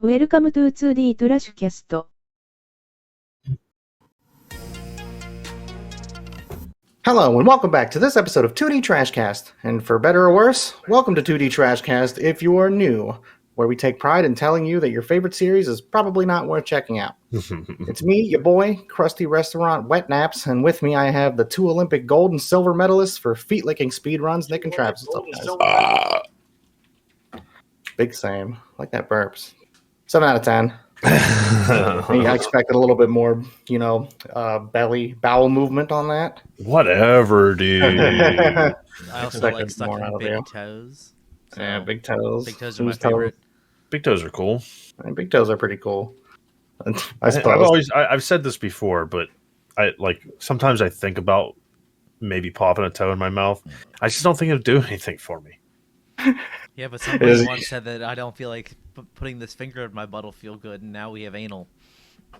Welcome to 2D Trash Cast. Hello and welcome back to this episode of 2D Trashcast. And for better or worse, welcome to 2D Trashcast if you are new, where we take pride in telling you that your favorite series is probably not worth checking out. It's me, your boy, Krusty Restaurant Wet Naps, and with me I have the 2 Olympic gold and silver medalists for feet-licking speedruns, Nick and Travis. What's up, guys? Big same. Like that burps. 7 out of 10. I expected a little bit more, bowel movement on that. Whatever, dude. I also like Expected more sucking out of big you. toes. Yeah, big toes. Big toes are my favorite. Big toes are cool. And big toes are pretty cool. I suppose. I've said this before, but sometimes I think about maybe popping a toe in my mouth. I just don't think it'll do anything for me. Yeah, but somebody once said that I don't feel like putting this finger in my butt will feel good, and now we have anal.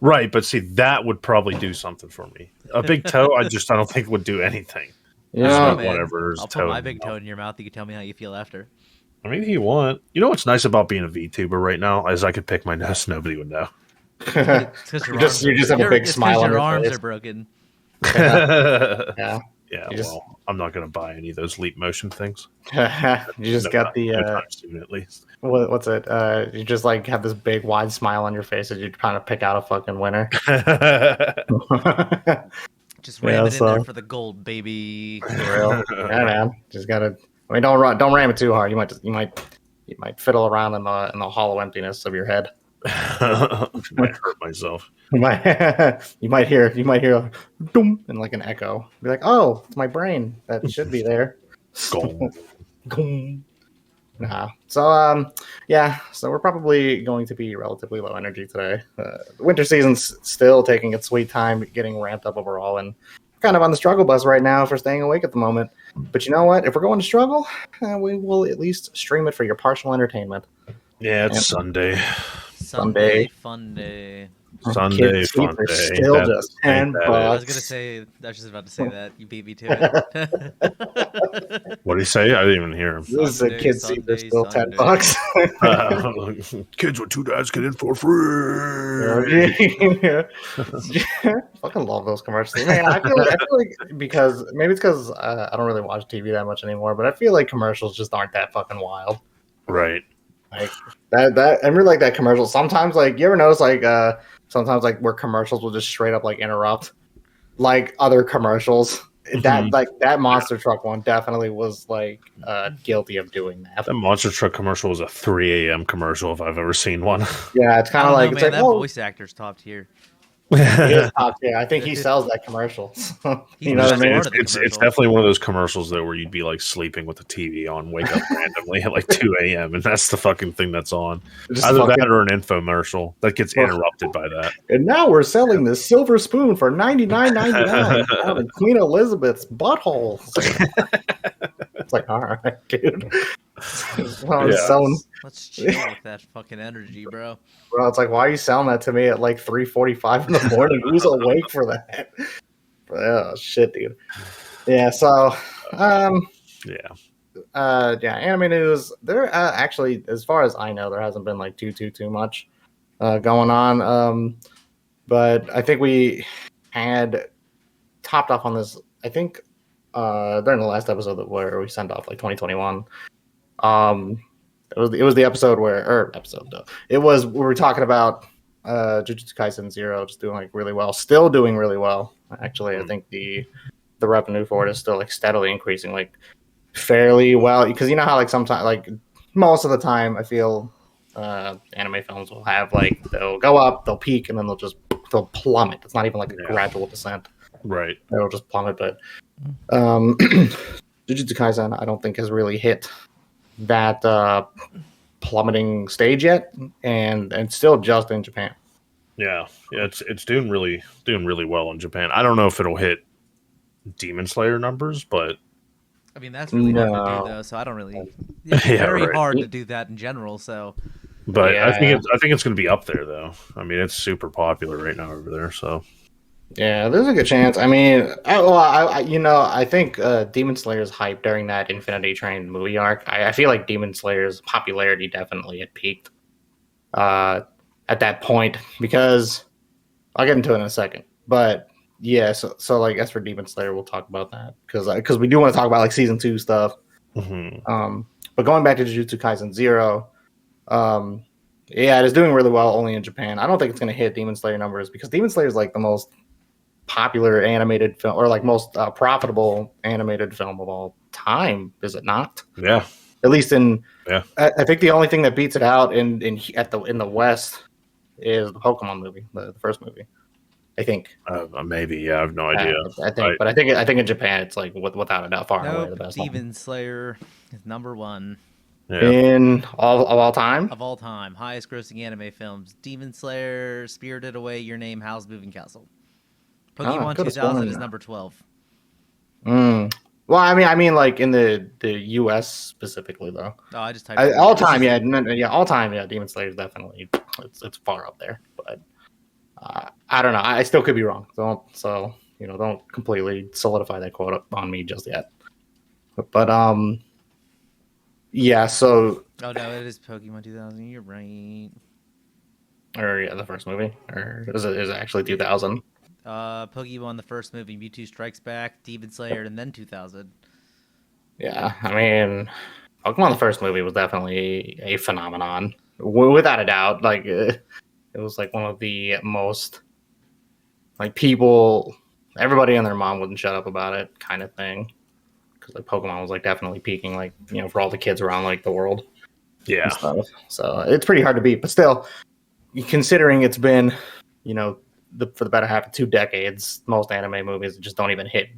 Right, but see, that would probably do something for me. A big toe, I don't think would do anything. Yeah, whatever. I'll put my big toe in your mouth. You can tell me how you feel after. I mean, if you want. You know what's nice about being a VTuber right now is I could pick my nose. Nobody would know. You just have a big smile on your your arms face. are broken. Yeah. Yeah, You just- well, I'm not going to buy any of those leap motion things. You just got the no time soon, at least. what's it? You just like have this big wide smile on your face as you trying to pick out a fucking winner. Just ram it in so- there for the gold, baby. For real. Yeah, man. Just gotta. I mean, don't ram it too hard. You might fiddle around in the hollow emptiness of your head. Might hurt myself. You might hear a boom and like an echo. Be like, oh, it's my brain. That should be there. Gong. Nah. So so we're probably going to be relatively low energy today. The winter season's still taking its sweet time getting ramped up overall, and we're kind of on the struggle bus right now for staying awake at the moment. But you know what? If we're going to struggle, we will at least stream it for your partial entertainment. Yeah, it's Sunday. Sunday fun day. Sunday Kids' fun teeth are day. still That- just ain't 10 that I bucks. was just about to say that. You beat me to it. What did he say? I didn't even hear him. This is a Sunday, kid's teeth are Sunday, still Sunday. 10 bucks. Kids with 2 dads get in for free. Yeah. Fucking love those commercials, man. I feel like because maybe it's because I don't really watch TV that much anymore, but I feel like commercials just aren't that fucking wild. Right. Like that I really like that commercial. Sometimes, like, you ever notice, like, sometimes, like, where commercials will just straight up like interrupt like other commercials. That monster truck one definitely was like guilty of doing that. That monster truck commercial was a 3 a.m. commercial if I've ever seen one. Yeah, it's kind of like, man, it's like, that oh, voice actor's top tier. he is top tier. I think he sells that commercial. You know what I mean? Part of the It's commercial. definitely one of those commercials though where you'd be like sleeping with the TV on, wake up randomly at like 2 a.m. and that's the fucking thing that's on. Just Either fucking- that or an infomercial that gets interrupted by that. And now we're selling this silver spoon for $99.99 out of Queen Elizabeth's butthole. It's like, all right, dude. Let's chill with that fucking energy, bro. Bro, it's like, why are you selling that to me at like 3:45 in the morning? Who's awake for that? Oh shit, dude. Yeah. So, anime news. There actually, as far as I know, there hasn't been like too much going on. But I think we had topped off on this. I think during the last episode where we sent off like 2021. It was the episode it was we were talking about Jujutsu Kaisen Zero just doing like really well, still doing really well. Actually, I think the revenue for it is still like steadily increasing, like fairly well. Because you know how like sometimes, like most of the time, I feel anime films will have like they'll go up, they'll peak, and then they'll plummet. It's not even like a gradual descent. Right. It'll just plummet. But Jujutsu Kaisen, I don't think has really hit that plummeting stage yet, and still just in Japan. Yeah, it's doing really well in Japan. I don't know if it'll hit Demon Slayer numbers, but I mean, that's really hard to do, though. So I don't really. It's very right. hard to do that in general. So. I Yeah. think it's going to be up there though. I mean, it's super popular right now over there. So Yeah, there's a good chance. I mean, I think Demon Slayer's hype during that Infinity Train movie arc. I feel like Demon Slayer's popularity definitely had peaked. at that point, because I'll get into it in a second. But yeah, so like as for Demon Slayer, we'll talk about that because we do want to talk about like season 2 stuff. But going back to Jujutsu Kaisen 0, yeah, it is doing really well only in Japan. I don't think it's going to hit Demon Slayer numbers because Demon Slayer is like the most popular animated film or like most profitable animated film of all time, is it not? Yeah. At least in Yeah. I think the only thing that beats it out in the West is the Pokemon movie, the first movie. I think maybe. Yeah, I have no idea. But I think in Japan it's like without a doubt far and away the best. Demon Slayer is number 1. Yeah. In all time? Of all time. Highest grossing anime films. Demon Slayer, Spirited Away, Your Name, Howl's Moving Castle. Pokemon 2000 is number 12. Well, I mean, like in the U.S. specifically, though. Oh, I just typed all time, all time, yeah. Demon Slayer is definitely it's far up there, but I don't know. I still could be wrong. Don't completely solidify that quote up on me just yet. But yeah. So. Oh no, it is Pokemon 2000. You're right. Or yeah, the first movie, or is it actually 2000? Pokemon, the first movie, Mewtwo Strikes Back, Demon Slayer, and then 2000. Yeah, I mean, Pokemon, the first movie was definitely a phenomenon, without a doubt. Like, it was like one of the most, like, everybody and their mom wouldn't shut up about it kind of thing. Because like Pokemon was like definitely peaking, like, for all the kids around like the world. Yeah. Stuff. So it's pretty hard to beat, but still, considering it's been, for the better half of 2 decades, most anime movies just don't even hit.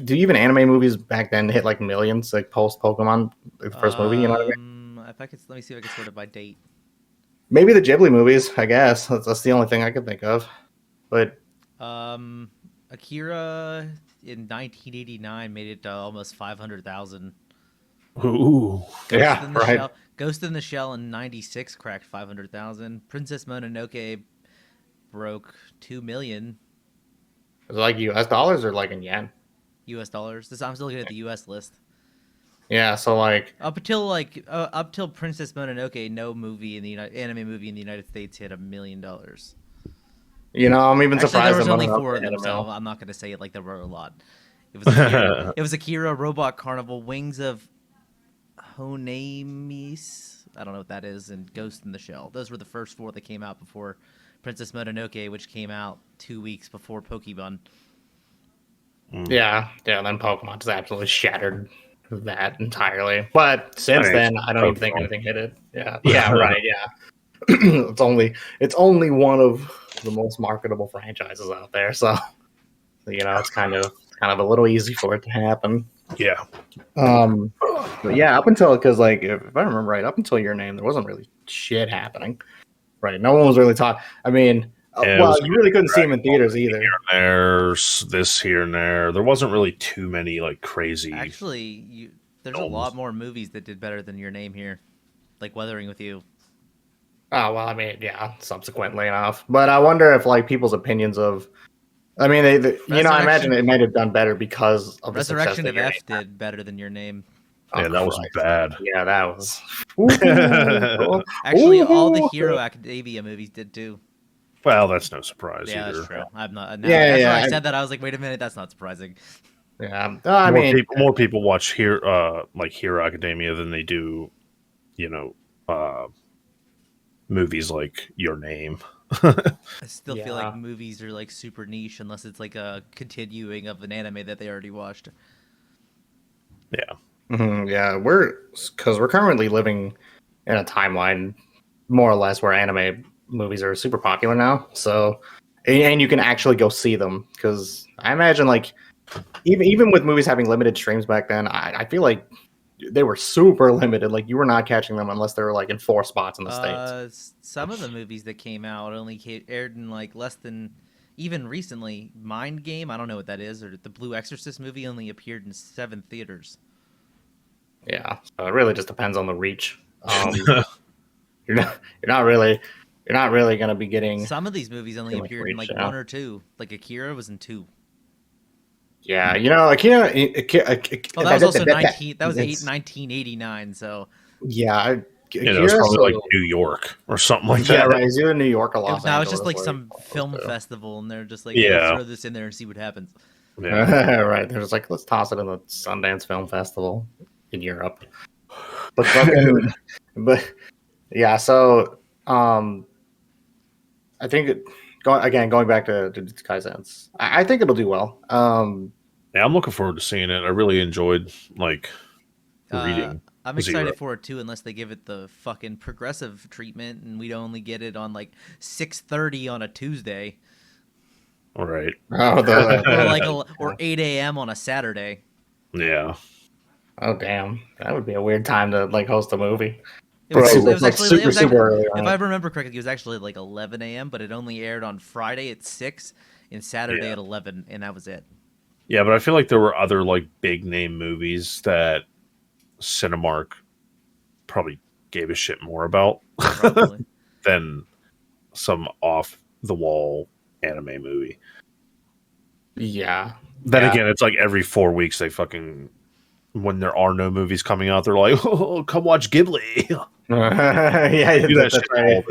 Do even anime movies back then hit like millions, like post Pokemon, like the first movie? You know what I mean? Let me see if I can sort it by date. Maybe the Ghibli movies, I guess. That's the only thing I can think of. But Akira in 1989 made it to almost 500,000. Ooh. Yeah, right. Ghost in the Shell in 96 cracked 500,000. Princess Mononoke broke 2 million. Is it like U.S. dollars or like in yen? U.S. dollars. I'm still looking at the U.S. list. Yeah, so like up till Princess Mononoke, no movie in the anime movie in the United States hit $1 million. I'm even surprised. There was only 4 of them, so I'm not going to say it like there were a lot. It was Akira, Robot Carnival, Wings of Honemis. I don't know what that is, and Ghost in the Shell. Those were the first 4 that came out before Princess Mononoke, which came out 2 weeks before Pokemon. Yeah, and then Pokemon just absolutely shattered that entirely. But since then, I don't even think anything hit it. Yeah, right. Yeah, it's only one of the most marketable franchises out there, so it's kind of a little easy for it to happen. Yeah. But yeah, up until because like if I remember right, up until Your Name, there wasn't really shit happening. Right, no one was really talking. I mean. You really couldn't see them in theaters either. There's this here and there. There wasn't really too many like crazy. Actually, there's a lot more movies that did better than Your Name here, like Weathering with You. Oh well, I mean, yeah, subsequently enough. But I wonder if like people's opinions of, I mean, I imagine it might have done better because of the Resurrection of F did better than Your Name. Yeah, that was bad. Yeah, that was. Actually, all the Hero Academia movies did too. Well, that's no surprise either. That's true. I'm not. I said that, I was like, wait a minute, that's not surprising. Yeah, more people watch Hero Academia than they do, movies like Your Name. I still feel like movies are like super niche unless it's like a continuing of an anime that they already watched. Yeah. Mm-hmm, yeah, we're currently living in a timeline more or less where anime movies are super popular now, so and you can actually go see them because I imagine like even with movies having limited streams back then, I feel like they were super limited. Like you were not catching them unless they were like in 4 spots in the States. Some of the movies that came out only aired in like less than, even recently, Mind Game, I don't know what that is, or the Blue Exorcist movie only appeared in 7 theaters. Yeah, so it really just depends on the reach. You're not really going to be getting. Some of these movies only appeared in like 1 or 2. Like Akira was in 2. Yeah, Akira. Well, that was also 1989. So yeah, It's probably like New York or something like that. Yeah, right. He's either New York or Los No, Angeles. it's just like where some he film goes to. festival, and they're just like, let's throw this in there and see what happens. Yeah. Right. They're just like, let's toss it in the Sundance Film Festival in Europe. But fucking, but yeah. So, I think going back to Jujutsu Kaisen, I think it'll do well. Yeah, I'm looking forward to seeing it. I really enjoyed like reading. I'm excited for it too, unless they give it the fucking progressive treatment and we only get it on like 6:30 on a Tuesday. All right. Or 8 a.m. on a Saturday. Yeah. Oh damn, that would be a weird time to like host a movie. It was actually super early. If I remember correctly, it was actually like 11 a.m., but it only aired on Friday at 6 and Saturday at 11, and that was it. Yeah, but I feel like there were other like big name movies that Cinemark probably gave a shit more about than some off the wall anime movie. Yeah. Then again, it's like every 4 weeks they fucking, when there are no movies coming out, they're like, "Oh, come watch Ghibli." Yeah, that's right.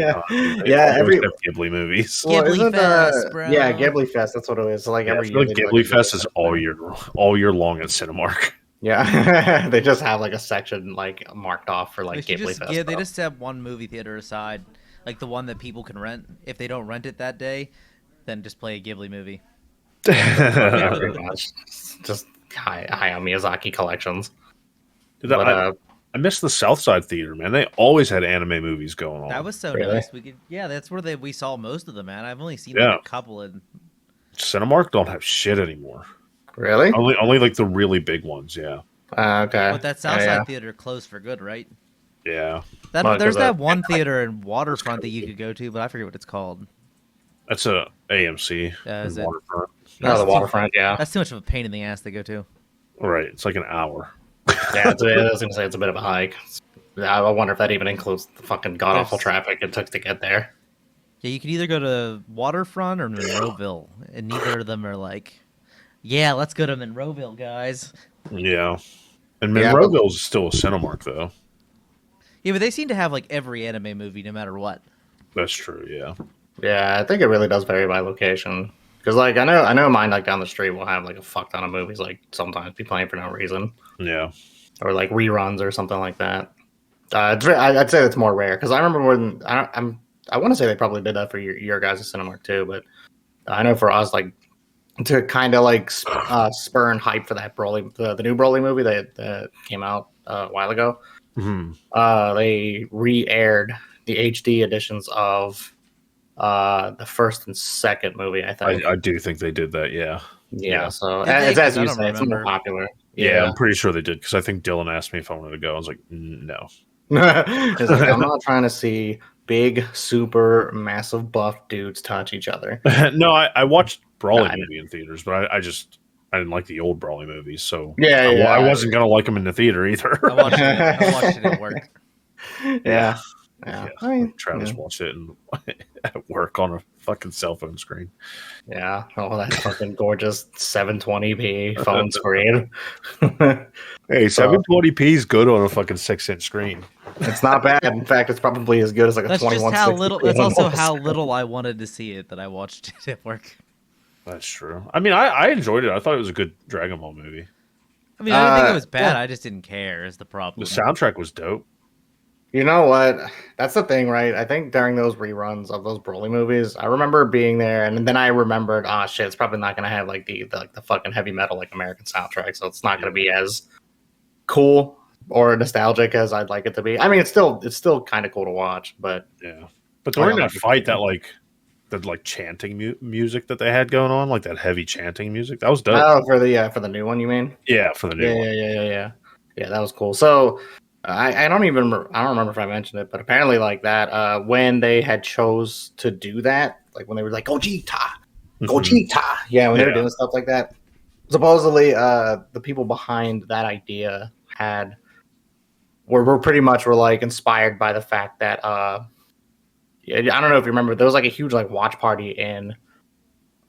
Yeah, every Ghibli movies. Ghibli Fest, bro. Yeah, Ghibli Fest. That's what it is. So like every year, like Ghibli Fest is all year long at Cinemark. Yeah, they just have like a section like marked off for like Ghibli Fest. Yeah, they just have one movie theater aside, like the one that people can rent. If they don't rent it that day, then just play a Ghibli movie. Pretty much. Just Hayao Miyazaki collections. I missed the Southside Theater, man. They always had anime movies going on. That was so nice. That's where we saw most of them, man. I've only seen like a couple. And Cinemark don't have shit anymore. Really? Only like the really big ones, yeah. Okay. But that Southside Theater closed for good, right? Yeah. There's that one theater in Waterfront that you could go to, but I forget what it's called. That's a AMC. Is it? Waterfront. The Waterfront, yeah. That's too much of a pain in the ass to go to. Right. It's like an hour. Yeah, I was going to say it's a bit of a hike. I wonder if that even includes the fucking god-awful traffic it took to get there. Yeah, you could either go to Waterfront or Monroeville, and neither of them are like, yeah, let's go to Monroeville, guys. Yeah. And Monroeville's still a Cinemark, though. Yeah, but they seem to have like every anime movie, no matter what. That's true, yeah. Yeah, I think it really does vary by location. Because like I know mine like down the street will have like a fuck ton of movies like sometimes be playing for no reason. Yeah. Or like reruns or something like that. I'd say it's more rare because I remember when I want to say they probably did that for your guys' Cinemark too, but I know for us like to kind of like spur and hype for that Broly the new Broly movie that came out a while ago. Mm-hmm. They re-aired the HD editions of the first and second movie. I think I do think they did that. Yeah. So as you say, it's more popular. Yeah, I'm pretty sure they did because I think Dylan asked me if I wanted to go. I was like, no. It's like, I'm not trying to see big, super massive buff dudes touch each other. No, I watched Brawly movie in theaters, but I didn't like the old Brawly movies, so I wasn't gonna like them in the theater either. I watched it at work. Yeah. I mean, Travis watched it at work on a fucking cell phone screen. Yeah. Oh, that fucking gorgeous 720p phone screen. Hey, 720p is good on a fucking 6-inch screen. It's not bad. In fact, it's probably as good as like a 2160. That's also how little I wanted to see it that I watched it at work. That's true. I mean, I enjoyed it. I thought it was a good Dragon Ball movie. I mean, I didn't think it was bad. I just didn't care is the problem. The soundtrack was dope. You know what? That's the thing, right? I think during those reruns of those Broly movies, I remember being there, and then I remembered, oh shit, it's probably not going to have like the fucking heavy metal like American soundtrack, so it's not going to be as cool or nostalgic as I'd like it to be. I mean, it's still kind of cool to watch, but yeah. But during that fight, the chanting music that they had going on, like that heavy chanting music, that was dope. Oh, for the new one, you mean? Yeah, for the new one. Yeah, that was cool. So. I don't remember if I mentioned it, but apparently like that when they had chose to do that, like when they were like Gogeta, yeah, when they were doing stuff like that, supposedly the people behind that idea were pretty much like inspired by the fact that I don't know if you remember, there was like a huge like watch party in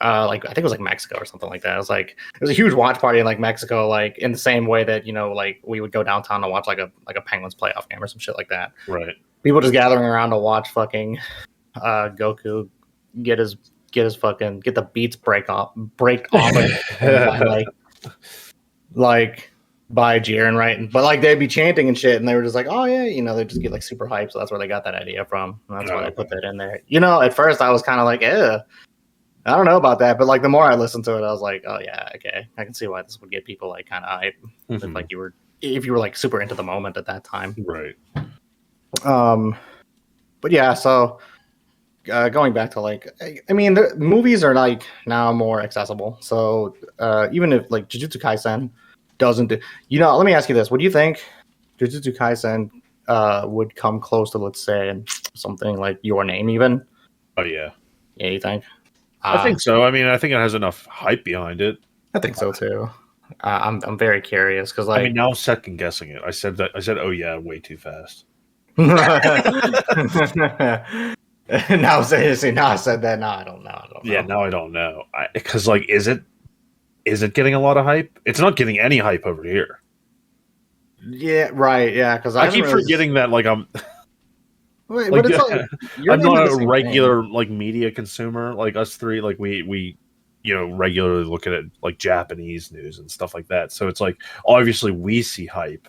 like I think it was like Mexico or something like that. It was a huge watch party in like Mexico, like in the same way that like we would go downtown to watch like a Penguins playoff game or some shit like that. Right. People just gathering around to watch fucking Goku get the beats break off like by Jiren, right? But like they'd be chanting and shit, and they were just like, oh yeah, they just get like super hyped. So that's where they got that idea from. And that's why they put that in there. At first I was kind of like, I don't know about that, but like the more I listened to it, I was like, oh yeah, okay, I can see why this would get people like kind of hype. Mm-hmm. Like if you were like super into the moment at that time, right? But yeah, so going back to like, I mean, the movies are like now more accessible. So even if like Jujutsu Kaisen doesn't do, let me ask you this: would you think Jujutsu Kaisen would come close to, let's say, something like Your Name even? Oh yeah, yeah, you think? I think so. I mean, I think it has enough hype behind it. I think so too. I'm very curious because like, I mean, now I'm second guessing it. I said oh yeah, way too fast. Now I said that. No, I don't know. Yeah, now I don't know. Because like, is it getting a lot of hype? It's not getting any hype over here. Yeah, right. Yeah, because I keep forgetting that. Like I'm. Wait, like, but it's like, I'm not a regular like media consumer like us three. Like we regularly look at like Japanese news and stuff like that. So it's like obviously we see hype,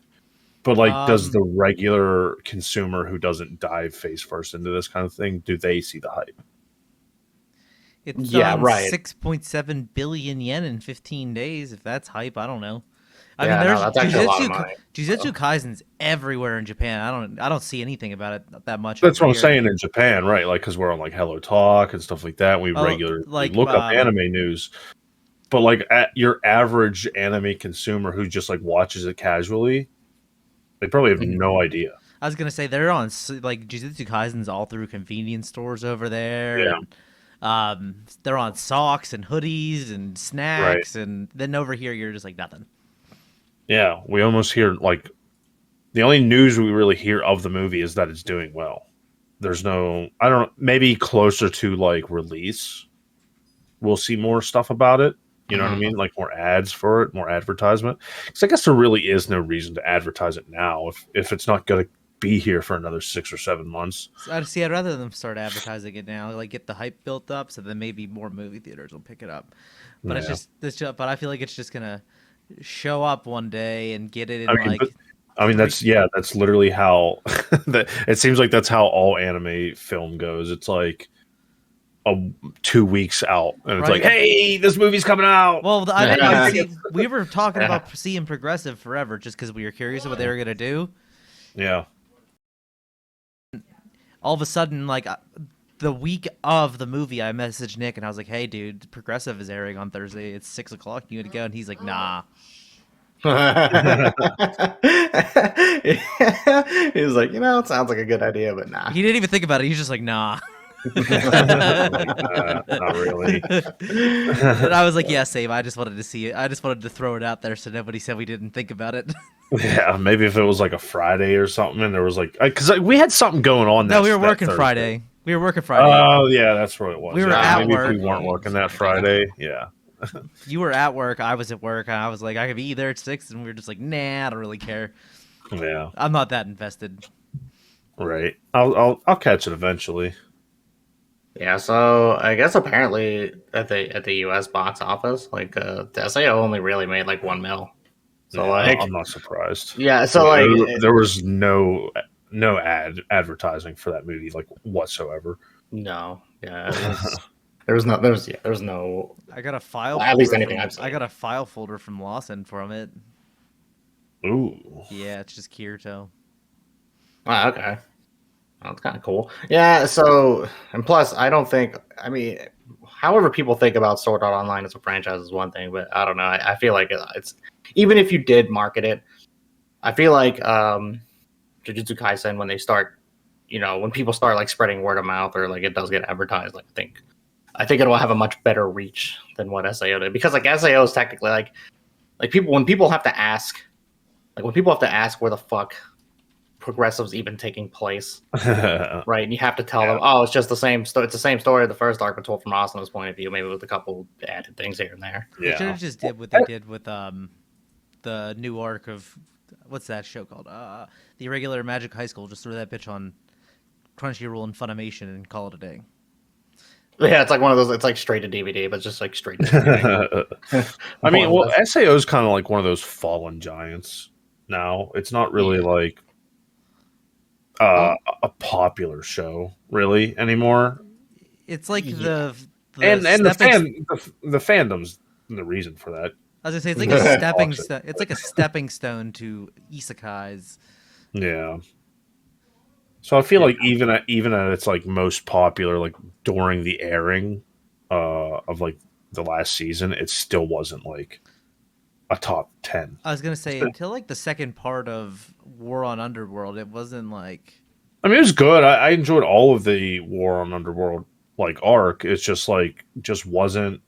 but like does the regular consumer who doesn't dive face first into this kind of thing, do they see the hype? It's right. 6.7 billion yen in 15 days. If that's hype, I don't know. I mean, that's actually a lot of money. Jujutsu Kaisen's everywhere in Japan. I don't see anything about it that much. That's what I'm saying in Japan, right? Like, because we're on like Hello Talk and stuff like that. We regularly look up anime news. But like, your average anime consumer who just like watches it casually, they probably have no idea. I was gonna say they're on like Jujutsu Kaisen's all through convenience stores over there. Yeah. And, they're on socks and hoodies and snacks, and then over here you're just like nothing. Yeah, we almost hear like the only news we really hear of the movie is that it's doing well. There's no, I don't know, maybe closer to like release, we'll see more stuff about it. You know what I mean? Like more ads for it, more advertisement. Because I guess there really is no reason to advertise it now if it's not going to be here for another 6 or 7 months. I'd rather them start advertising it now, like get the hype built up, so then maybe more movie theaters will pick it up. But but I feel like it's just gonna show up one day and get it in that's literally how it seems like that's how all anime film goes. It's like 2 weeks out and it's like, hey, this movie's coming out. Well, we were talking about seeing Progressive forever just because we were curious of what they were gonna do. Yeah. All of a sudden, like the week of the movie, I messaged Nick and I was like, "Hey, dude, Progressive is airing on Thursday. It's 6:00. You want to go?" And he's like, "Nah." He was like, it sounds like a good idea, but nah. He didn't even think about it. He's just like, "Nah." Not really. And I was like, "Yeah, same. I just wanted to see it. I just wanted to throw it out there so nobody said we didn't think about it." Yeah, maybe if it was like a Friday or something, and there was like, because we had something going on. No, we were working Friday. We were working Friday. Oh yeah, that's what it was. We were at maybe work. If we weren't working that Friday, yeah. You were at work. I was at work. I was like, I could be there at 6, and we were just like, nah, I don't really care. Yeah, I'm not that invested. Right. I'll catch it eventually. Yeah, so I guess apparently at the US box office, like the SAO only really made like 1 mil. So like, I'm not surprised. Yeah, so like there was no advertising for that movie like whatsoever. No, yeah, there was no. I got a file. At least anything I've seen. I got a file folder from Lawson from it. Ooh. Yeah, it's just Kirito. Oh, okay. That's kind of cool. Yeah, so, and plus, I don't think, I mean, however people think about Sword Art Online as a franchise is one thing, but I don't know. I feel like it's, even if you did market it, I feel like Jujutsu Kaisen, when they start, when people start like spreading word of mouth or like it does get advertised, like I think it will have a much better reach than what SAO did. Because like SAO is technically when people have to ask where the fuck progressives even taking place, yeah, right? And you have to tell them, oh, it's just the same story. It's the same story of the first arc, but told from Asuna's point of view, maybe with a couple added things here and there. They should have just did what they did with the new arc of what's that show called? The Irregular Magic High School. Just throw that bitch on Crunchyroll and Funimation and call it a day. Yeah, it's like one of those. It's like straight to DVD, but it's just like straight to DVD. I mean, well, SAO is kind of like one of those fallen giants now. It's not really like a popular show really anymore. It's like the fandom's the reason for that. I was gonna say it's like a stepping stone. It's like a stepping stone to isekais. Yeah. So I feel like even at its like most popular, like during the airing of like the last season, it still wasn't like a top 10. I was gonna say until like the second part of War on Underworld, it wasn't like. I mean, it was good. I enjoyed all of the War on Underworld like arc. It's just like wasn't.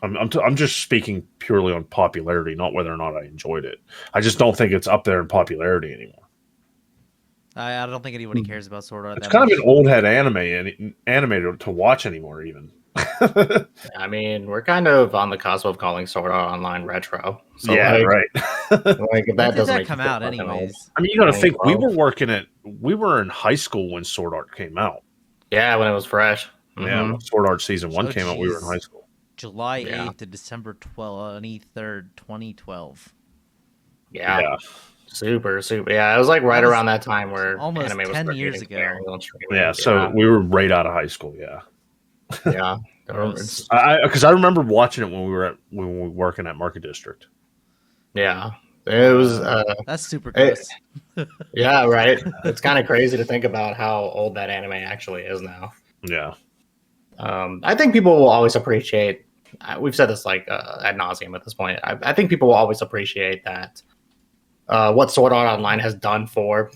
I'm just speaking purely on popularity, not whether or not I enjoyed it. I just don't think it's up there in popularity anymore. I don't think anybody cares about Sword Art. It's kind of an old head anime to watch anymore, even. I mean, we're kind of on the cusp of calling Sword Art Online retro. So yeah, like, right. Like if that doesn't come out anyways. I mean, you got to think we were in high school when Sword Art came out. Yeah, when it was fresh. Yeah, when Sword Art season 1 came out, we were in high school. July 8th to December 23rd, 2012. Yeah. Super. Yeah, it was like right around that time where almost anime was 10 years ago. Yeah, so we were right out of high school. Yeah. Yeah. Because I remember watching it when we were working at Market District. Yeah. It was. That's super gross. Yeah, right. It's kind of crazy to think about how old that anime actually is now. Yeah. I think people will always appreciate. We've said this like ad nauseum at this point. I think people will always appreciate that. What Sword Art Online has done for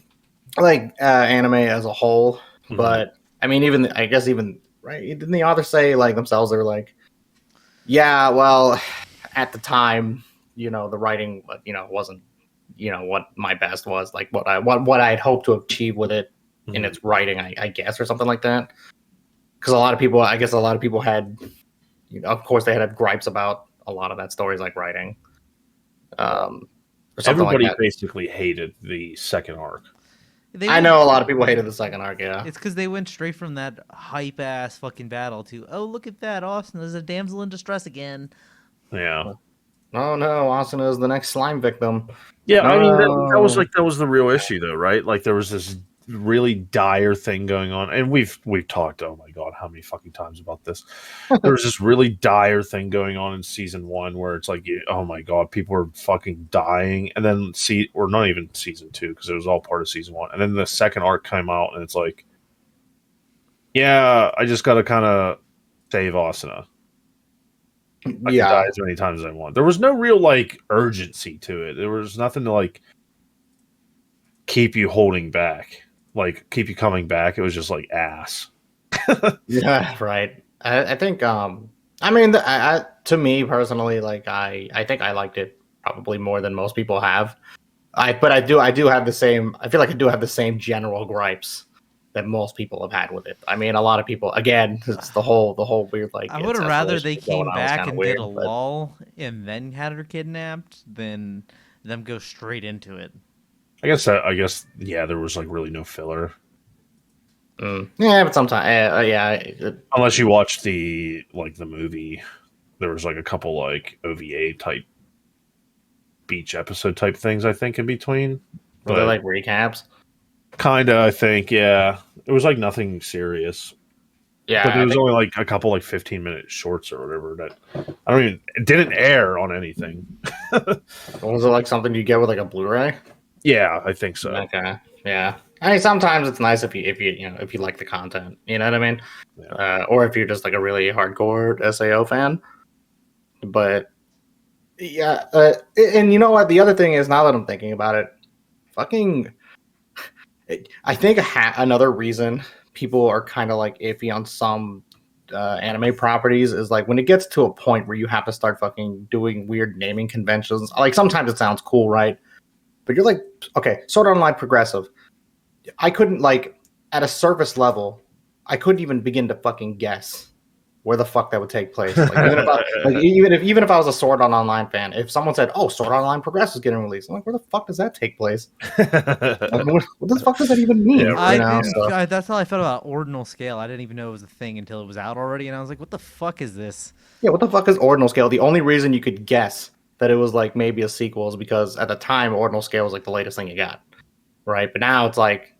like anime as a whole. Mm-hmm. But I mean, even right, didn't the author say like themselves, they were like, yeah, well, at the time, the writing, wasn't, what my best was, like what I had hoped to achieve with it in its writing, I guess, or something like that. Because a lot of people had, of course, they had gripes about a lot of that story's like writing. Everybody like basically hated the second arc. I know a lot of people hated the second arc, yeah. It's because they went straight from that hype-ass fucking battle to, oh, look at that, Austin is a damsel in distress again. Yeah. Oh, no, Austin is the next slime victim. Yeah, I mean, that was the real issue, though, right? Like, there was this really dire thing going on, and we've talked, oh my god, how many fucking times about this. There was this really dire thing going on in season 1 where it's like, oh my god, people are fucking dying, and then or not even season 2 because it was all part of season 1, and then the second arc came out and it's like, yeah, I just gotta kind of save Asuna. I can die as many times as I want. There was no real like urgency to it. There was nothing to like keep you holding back, like keep you coming back. It was just like ass. Yeah, right. I think I mean, to me personally, like I think I liked it probably more than most people have. But I do have the same. I feel like I do have the same general gripes that most people have had with it. I mean, a lot of people. Again, it's the whole weird like. I would have rather they came back and did a lull and then had her kidnapped than them go straight into it. I guess yeah, there was like really no filler. Yeah, but sometimes unless you watched the movie, there was like a couple like OVA type beach episode type things I think in between. Were they like recaps? Kinda, I think, yeah. It was like nothing serious. Yeah. But there was only like a couple like 15-minute shorts or whatever that it didn't air on anything. Was it like something you get with like a Blu-ray? Yeah, I think so. Okay. Yeah. I mean, sometimes it's nice if you like the content, you know what I mean? Yeah. Or if you're just like a really hardcore SAO fan. But yeah, and you know what? The other thing is, now that I'm thinking about it, I think another reason people are kind of like iffy on some anime properties is like when it gets to a point where you have to start fucking doing weird naming conventions. Like sometimes it sounds cool, right? But you're like, okay, Sword Art Online progressive. I couldn't like at a surface level, I couldn't even begin to fucking guess where the fuck that would take place. Like even if I was a Sword Art Online fan, if someone said, "Oh, Sword Art Online Progress is getting released," I'm like, "Where the fuck does that take place? Like, what the fuck does that even mean?" Yeah, that's how I felt about Ordinal Scale. I didn't even know it was a thing until it was out already, and I was like, "What the fuck is this?" Yeah, what the fuck is Ordinal Scale? The only reason you could guess that it was like maybe a sequel is because at the time Ordinal Scale was like the latest thing you got, right? But now it's like.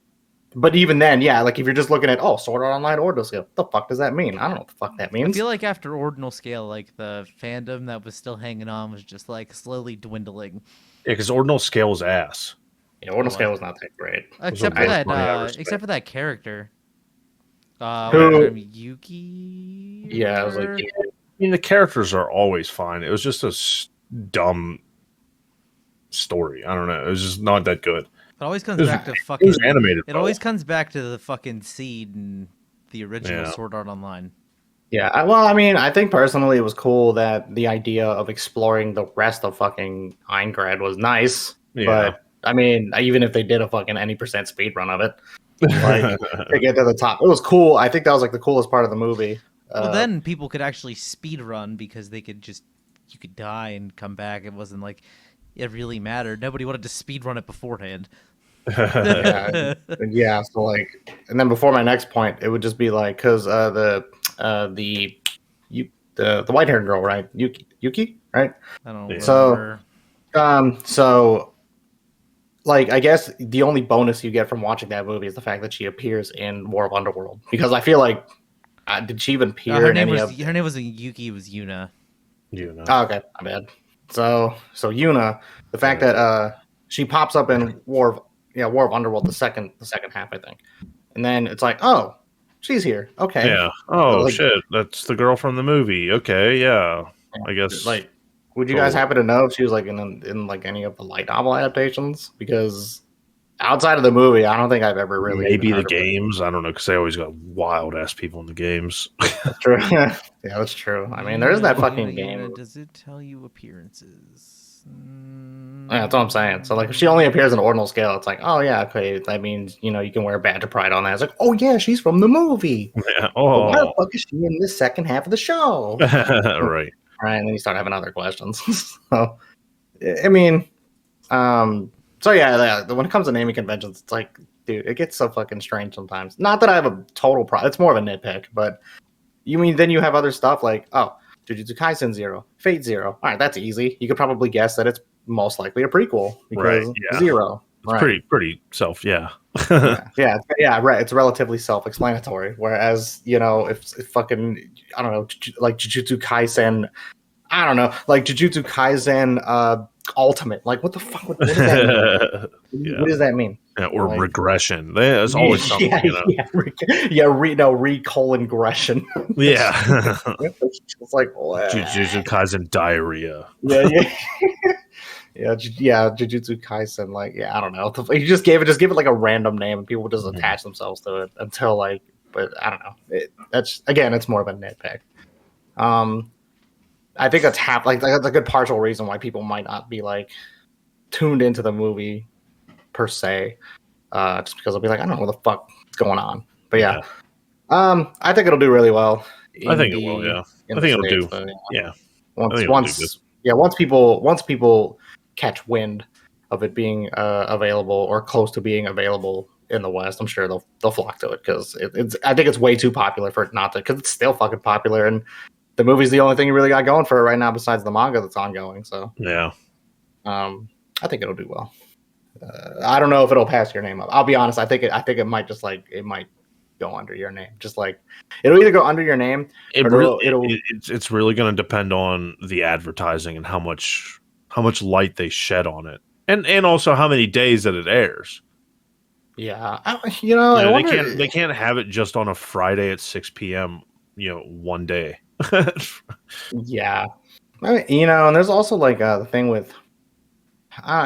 But even then, yeah, like if you're just looking at Sword Art Online Ordinal Scale, what the fuck does that mean? I don't know what the fuck that means. I feel like after Ordinal Scale, like the fandom that was still hanging on was just like slowly dwindling. Yeah, because Ordinal Scale was ass. Yeah, Ordinal Scale was not that great. Except for that character. Yuki? Yeah, I was like, yeah. I mean, the characters are always fine. It was just a dumb story. I don't know. It was just not that good. It always comes back to fucking. It was animated. It always comes back to the fucking seed in the original Sword Art Online. Yeah, well, I mean, I think personally it was cool that the idea of exploring the rest of fucking Eingrad was nice. Yeah. But I mean, even if they did a fucking any percent speed run of it, like to get to the top, it was cool. I think that was like the coolest part of the movie. Well, then people could actually speed run because you could die and come back. It wasn't like it really mattered. Nobody wanted to speed run it beforehand. Yeah, so like, and then before my next point, it would just be like, because the white haired girl, right? Yuki, right? I don't know. So like, I guess the only bonus you get from watching that movie is the fact that she appears in War of Underworld, because I feel like did she even appear? Her name wasn't Yuki. It was Yuna. Oh, okay, my bad. So Yuna, the fact that she pops up in War of Underworld, the second half, I think, and then it's like, oh, she's here. Okay. Yeah. Oh, like, shit, that's the girl from the movie. Okay, yeah. I guess. Like, would you guys happen to know if she was like in like any of the light novel adaptations? Because outside of the movie, I don't think I've ever really maybe the games. I don't know, because they always got wild ass people in the games. That's true. Yeah, that's true. I mean, there's that fucking game. Does it tell you appearances? Yeah, that's what I'm saying. So like, if she only appears in Ordinal Scale, it's like, oh yeah, okay, that means you can wear a badge of pride on that. It's like, oh yeah, she's from the movie. Yeah. Oh, why the fuck is she in this second half of the show? Right. Right, and then you start having other questions. So, I mean, so yeah, when it comes to naming conventions, it's like, dude, it gets so fucking strange sometimes. Not that I have a total problem; it's more of a nitpick. But then you have other stuff like, oh, Jujutsu Kaisen 0, Fate 0. All right, that's easy. You could probably guess that it's most likely a prequel because Zero. It's pretty yeah. yeah, right. It's relatively self-explanatory. Whereas, if fucking, I don't know, like Jujutsu Kaisen, I don't know, like Jujutsu Kaisen Ultimate. Like, what the fuck? What does that mean? Yeah. What does that mean? Yeah, or like, regression. There's always something, re-colon aggression. Yeah. It's like, what? Jujutsu Kaisen diarrhea. Yeah. Yeah, Jujutsu Kaisen, like, I don't know. You just give it like a random name, and people just attach themselves to it until like, but I don't know. It's more of a nitpick. I think that's that's a good partial reason why people might not be like tuned into the movie per se, just because they'll be like, I don't know what the fuck is going on. But yeah. I think it'll do really well. I think it will. Yeah, I think it'll do. So, yeah. Once people catch wind of it being available or close to being available in the West, I'm sure they'll flock to it, because I think it's way too popular for it not to, because it's still fucking popular, and the movie's the only thing you really got going for it right now besides the manga that's ongoing. So yeah, I think it'll do well. I don't know if it'll pass your name up. I'll be honest. I think it might just like it might go under your name. Just like it'll either go under your name. It's really going to depend on the advertising and how much light they shed on it, and also how many days that it airs. Yeah, they can't have it just on a Friday at 6 p.m. One day. Yeah, I mean, and there's also like the thing with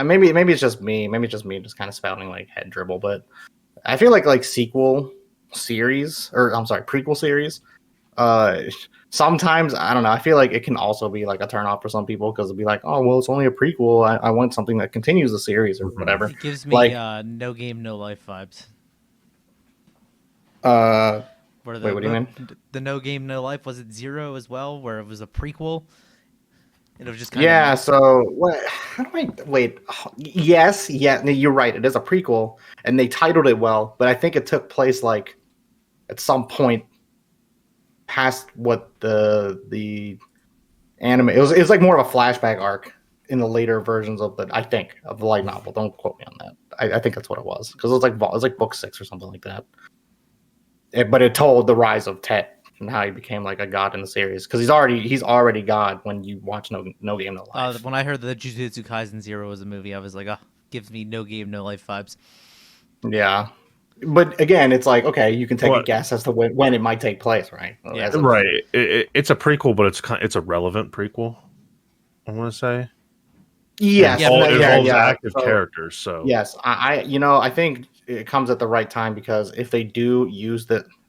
maybe it's just me just kind of spouting like head dribble, but I feel like prequel series sometimes, I don't know, I feel like it can also be like a turn off for some people, because it'll be like, oh well, it's only a prequel, I want something that continues the series or whatever. It gives me no game no life vibes. Where Wait, what do you mean? The No Game No Life, was it Zero as well, where it was a prequel? It was just kind Yeah. of So what? How do I wait? Yes. Yeah. No, you're right. It is a prequel, and they titled it well, but I think it took place like at some point past what the anime. It was like more of a flashback arc in the later versions of the light novel. Don't quote me on that. I think that's what it was because it was like book 6 or something like that. But it told the rise of Tet and how he became like a god in the series because he's already god when you watch No Game No Life. when I heard that Jujutsu Kaisen Zero was a movie, I was like, oh, gives me No Game No Life vibes. Yeah. But again, it's like, okay, you can take a guess as to when it might take place, right? Yeah. Right. It's a prequel, but it's a relevant prequel, I want to say. Yes. It involves active characters. So yes, I think it comes at the right time because if they do use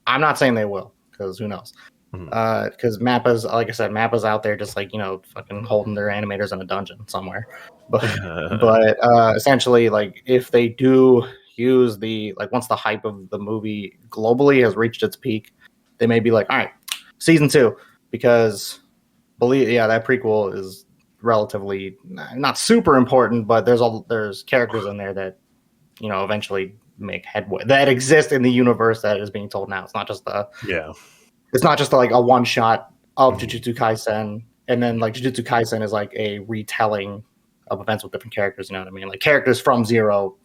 I'm not saying they will because who knows? Because Mappa's, like I said, Mappa's out there just like fucking holding their animators in a dungeon somewhere. But essentially, like if they do use once the hype of the movie globally has reached its peak, they may be like, all right, season 2, because that prequel is relatively not super important, but there's characters in there that eventually make headway that exist in the universe that is being told now. It's not just like a one shot of Jujutsu Kaisen, and then like Jujutsu Kaisen is like a retelling of events with different characters. You know what I mean? Like characters from Zero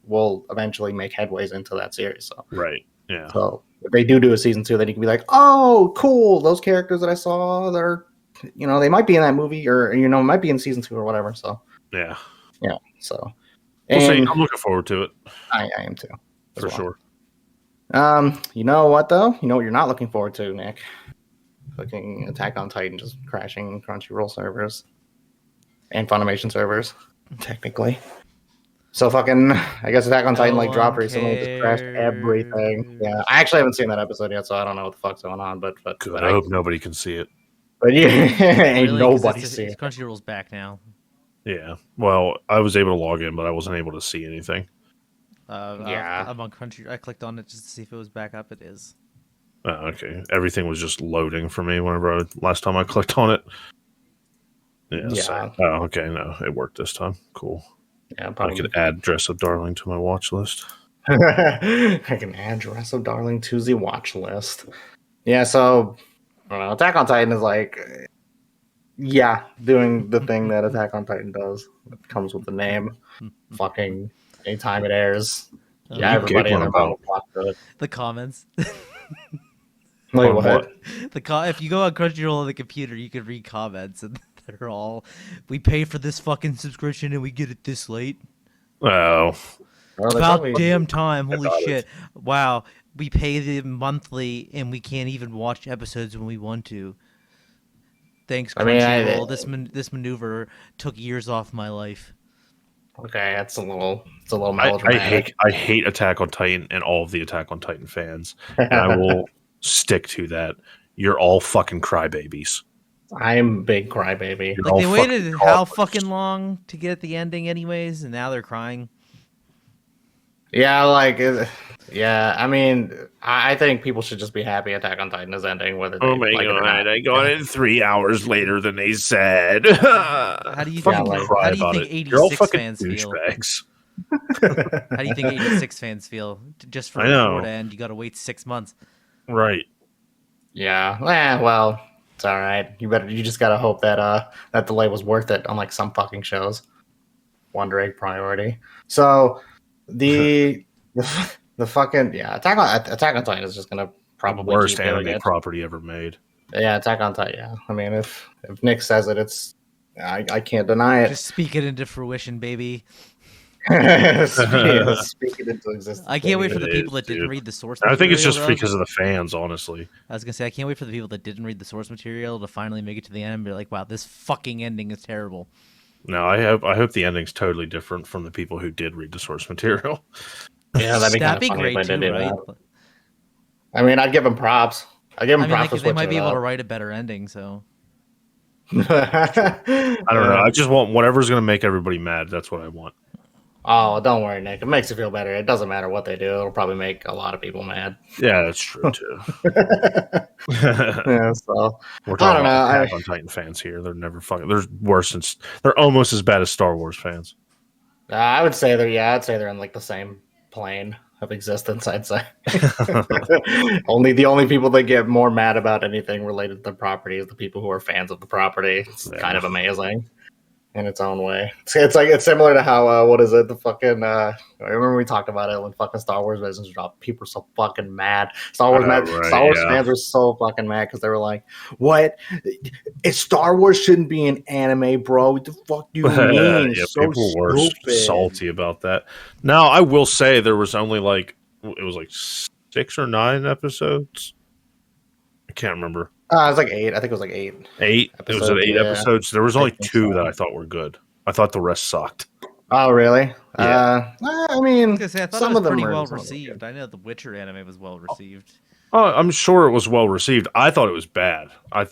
will eventually make headways into that series. So right, yeah. So if they do a season 2, then you can be like, oh, cool, those characters that I saw, they're they might be in that movie, or might be in season 2 or whatever. So yeah. So we'll see. I'm looking forward to it. I am too, for sure. You know what though? You know what you're not looking forward to, Nick? Fucking Attack on Titan just crashing Crunchyroll servers and Funimation servers, technically. So fucking, I guess Attack on Titan dropped recently, just crashed everything. Yeah, I actually haven't seen that episode yet, so I don't know what the fuck's going on. But I hope nobody can see it. But yeah, ain't really? Nobody see it. Crunchyroll's back now. Yeah. Well, I was able to log in, but I wasn't able to see anything. I'm on Crunchyroll. I clicked on it just to see if it was back up. It is. Oh, okay. Everything was just loading for me last time I clicked on it. Yeah. So, okay. No, it worked this time. Cool. Yeah, I could add Dress Up Darling to my watch list. I can add Dress Up Darling to the watch list. Yeah, so I don't know. Attack on Titan is like, doing the thing that Attack on Titan does. It comes with the name. Fucking anytime it airs. Everybody in their mouth watch it. The comments. Wait, what? If you go on Crunchyroll on the computer, you can read comments, and they're all, we pay for this fucking subscription and we get it this late. Oh. About damn time. Holy shit. Wow. We pay them monthly and we can't even watch episodes when we want to. Thanks, Crunchyroll. This maneuver took years off my life. Okay, it's a little melodramatic. I hate Attack on Titan and all of the Attack on Titan fans. And I will stick to that. You're all fucking crybabies. I'm a big crybaby. Like, they waited how fucking long to get the ending anyways, and now they're crying. Yeah, I mean, I think people should just be happy Attack on Titan is ending, whether they like it or not. I got it 3 hours later than they said. How do you think 86 fans feel? How do you think 86 fans feel? Just for the war to end, you got to wait 6 months. Right. Yeah. Well, it's all right. You just gotta hope that that delay was worth it. Unlike some fucking shows, Wonder Egg priority. So the fucking Attack on Titan is just gonna probably worst anime property ever made. Yeah, Attack on Titan. Yeah, I mean, if Nick says it, I can't deny it. Just speak it into fruition, baby. Speak it into existence. I can't wait for the people that didn't read the source material. I think it's just though. because of the fans, honestly. I was gonna say I can't wait for the people that didn't read the source material to finally make it to the end and be like, wow, this fucking ending is terrible. No, I hope the ending's totally different from the people who did read the source material. Yeah, that'd be great too, right? I mean, I'd give them props. They might be able to write a better ending, so. I don't know. I just want whatever's going to make everybody mad. That's what I want. Oh, don't worry, Nick. It makes you feel better. It doesn't matter what they do. It'll probably make a lot of people mad. Yeah, that's true too. Yeah, so We're I talking don't know. about Attack on Titan fans here. They're never fucking. They're worse than. They're almost as bad as Star Wars fans. I would say I'd say they're in like the same plane of existence. I'd say the only people that get more mad about anything related to the property is the people who are fans of the property. It's kind of amazing in its own way. It's similar to how what is it? The fucking I remember we talked about it when fucking Star Wars Visions dropped. People were so fucking mad. Star Wars fans were so fucking mad because they were like, "What? Star Wars shouldn't be an anime, bro. What the fuck do you mean?" Yeah, so people were stupid. salty about that. Now, I will say there was only it was like 6 or 9 episodes. I can't remember. It was like 8. I think it was like 8. 8? It was 8 episodes. There was only 2 so. that I thought were good. I thought the rest sucked. Oh, really? Yeah. I mean, I thought some it was of them pretty were well received. I know the Witcher anime was well received. Oh, I'm sure it was well received. I thought it was bad. I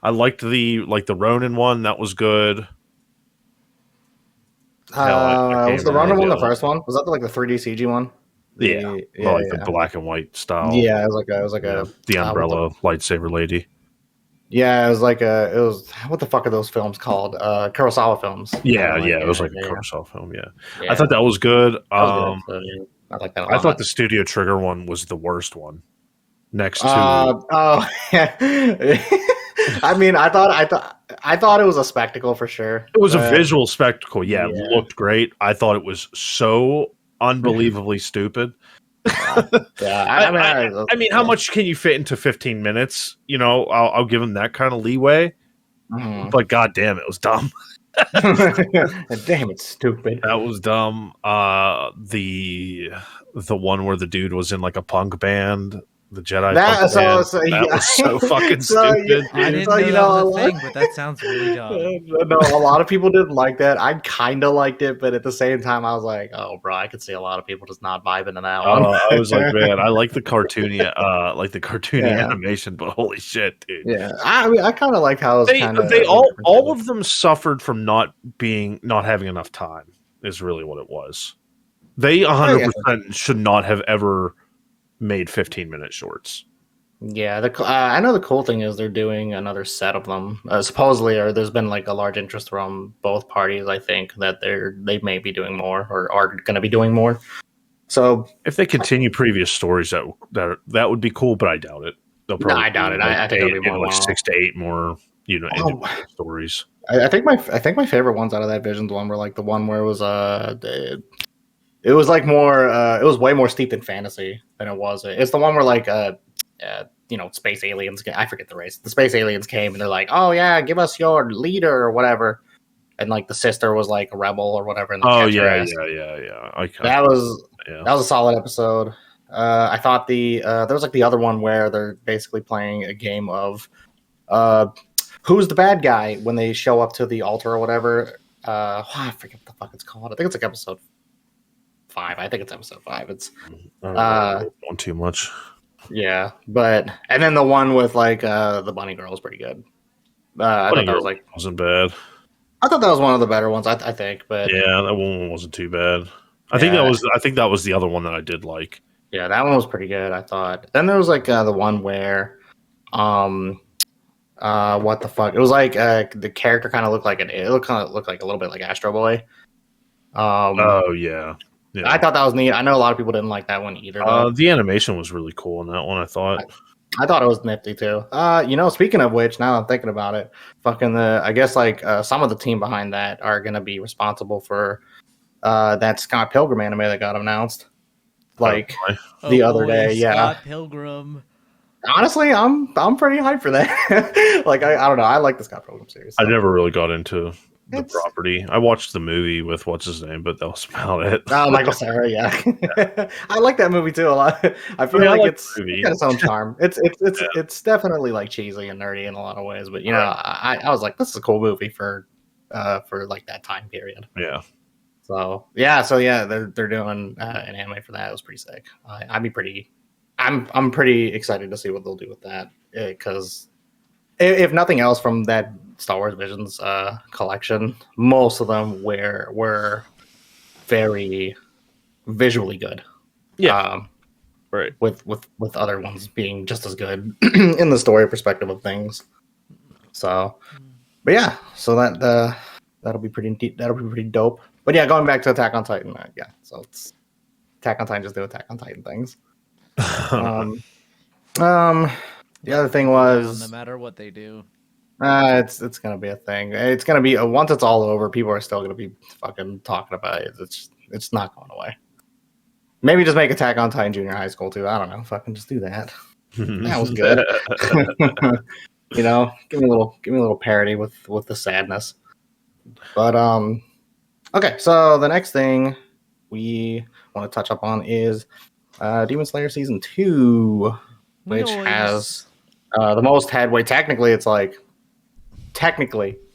liked the Ronin one. That was good. Was the Ronin one the first one? Was that the 3D CG one? Yeah, the black and white style. Yeah, it was like the umbrella lightsaber lady. Yeah, it was what the fuck are those films called? Kurosawa films. Yeah, it was like a Kurosawa film. Yeah, I thought that was good. I like that a lot. I thought the Studio Trigger one was the worst one. Next to yeah. I mean, I thought it was a spectacle for sure. It was a visual spectacle. Yeah, it looked great. I thought it was so unbelievably stupid. Yeah, I mean, how much can you fit into 15 minutes? You know, I'll give them that kind of leeway. Mm-hmm. But goddamn, it was dumb. Damn, it's stupid. That was dumb. The one where the dude was in like a punk band. The Jedi. That was so fucking stupid. I didn't know that was a thing, but that sounds really dumb. No, a lot of people didn't like that. I kind of liked it, but at the same time, I was like, "Oh, bro, I could see a lot of people just not vibing to that one." I was like, "Man, I like the cartoony, animation, but holy shit, dude!" Yeah, I mean, I kind of like how it was kind of. They all of them suffered from not having enough time. Is really what it was. They 100% should not have ever made 15-minute shorts. Yeah, I know the cool thing is they're doing another set of them. Supposedly, or there's been like a large interest from both parties. I think that they may be doing more or are going to be doing more. So if they continue previous stories, that would be cool, but I doubt it. I doubt it. I think it'll be more 6 to 8 more, individual stories. I think my favorite ones out of that Visions one were like the one where it was it was like more it was way more steeped in fantasy than it was. It's the one where like space aliens, I forget the race. The space aliens came and they're like, "Oh yeah, give us your leader or whatever." And like the sister was like a rebel or whatever. And yeah. That was a solid episode. I thought there was like the other one where they're basically playing a game of who's the bad guy when they show up to the altar or whatever. I forget what the fuck it's called. I think it's like episode 5. I think it's episode 5. It's not too much. Yeah, and then the one with like the bunny girl was pretty good. I thought that wasn't bad. I thought that was one of the better ones. I think, but yeah, that one wasn't too bad. I think that was the other one that I did like. Yeah, that one was pretty good, I thought. Then there was like the one where, what the fuck? It was like the character kind of looked like it looked like a little bit like Astro Boy. Yeah. I thought that was neat. I know a lot of people didn't like that one either. The animation was really cool in that one, I thought. I thought it was nifty too. Speaking of which, now that I'm thinking about it, I guess like some of the team behind that are going to be responsible for that Scott Pilgrim anime that got announced. Like the other day, Scott Pilgrim. Honestly, I'm pretty hyped for that. Like I don't know, I like the Scott Pilgrim series. So. I never really got into the property. I watched the movie with what's his name, but that was about it. Oh, Michael Cera, yeah. I like that movie too a lot. I feel like it's got its own charm. It's definitely like cheesy and nerdy in a lot of ways, but I was like, this is a cool movie for like that time period. Yeah. So they're doing an anime for that. It was pretty sick. I'm pretty excited to see what they'll do with that because if nothing else from that Star Wars Visions collection, most of them were very visually good. Yeah. Right. With other ones being just as good in the story perspective of things. So, but yeah, so that'll be pretty dope. But yeah, going back to Attack on Titan, yeah. So it's Attack on Titan, just do Attack on Titan things. The other thing was, no matter what they do, it's gonna be a thing. It's gonna be once it's all over, people are still gonna be fucking talking about it. It's not going away. Maybe just make Attack on Titan Junior High School too. I don't know. Fucking just do that. That was good. You know, give me a little parody with the sadness. But okay. So the next thing we want to touch up on is Demon Slayer season 2, which has the most headway. Technically,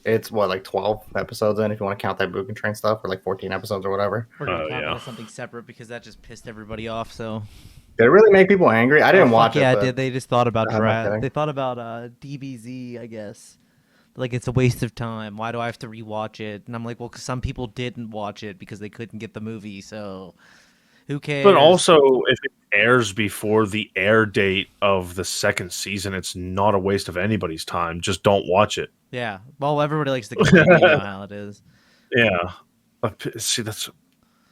it's what, like 12 episodes in if you want to count that Buken Train stuff, or like 14 episodes or whatever. We're gonna talk about something separate because that just pissed everybody off. So did it really make people angry? I didn't watch it. Yeah, it did. They just thought about They thought about DBZ, I guess. Like, it's a waste of time. Why do I have to rewatch it? And I'm like, well, because some people didn't watch it because they couldn't get the movie. So who cares? But also, if it airs before the air date of the second season, it's not a waste of anybody's time. Just don't watch it. Yeah. Well, everybody likes to complain. You know how it is. Yeah. See,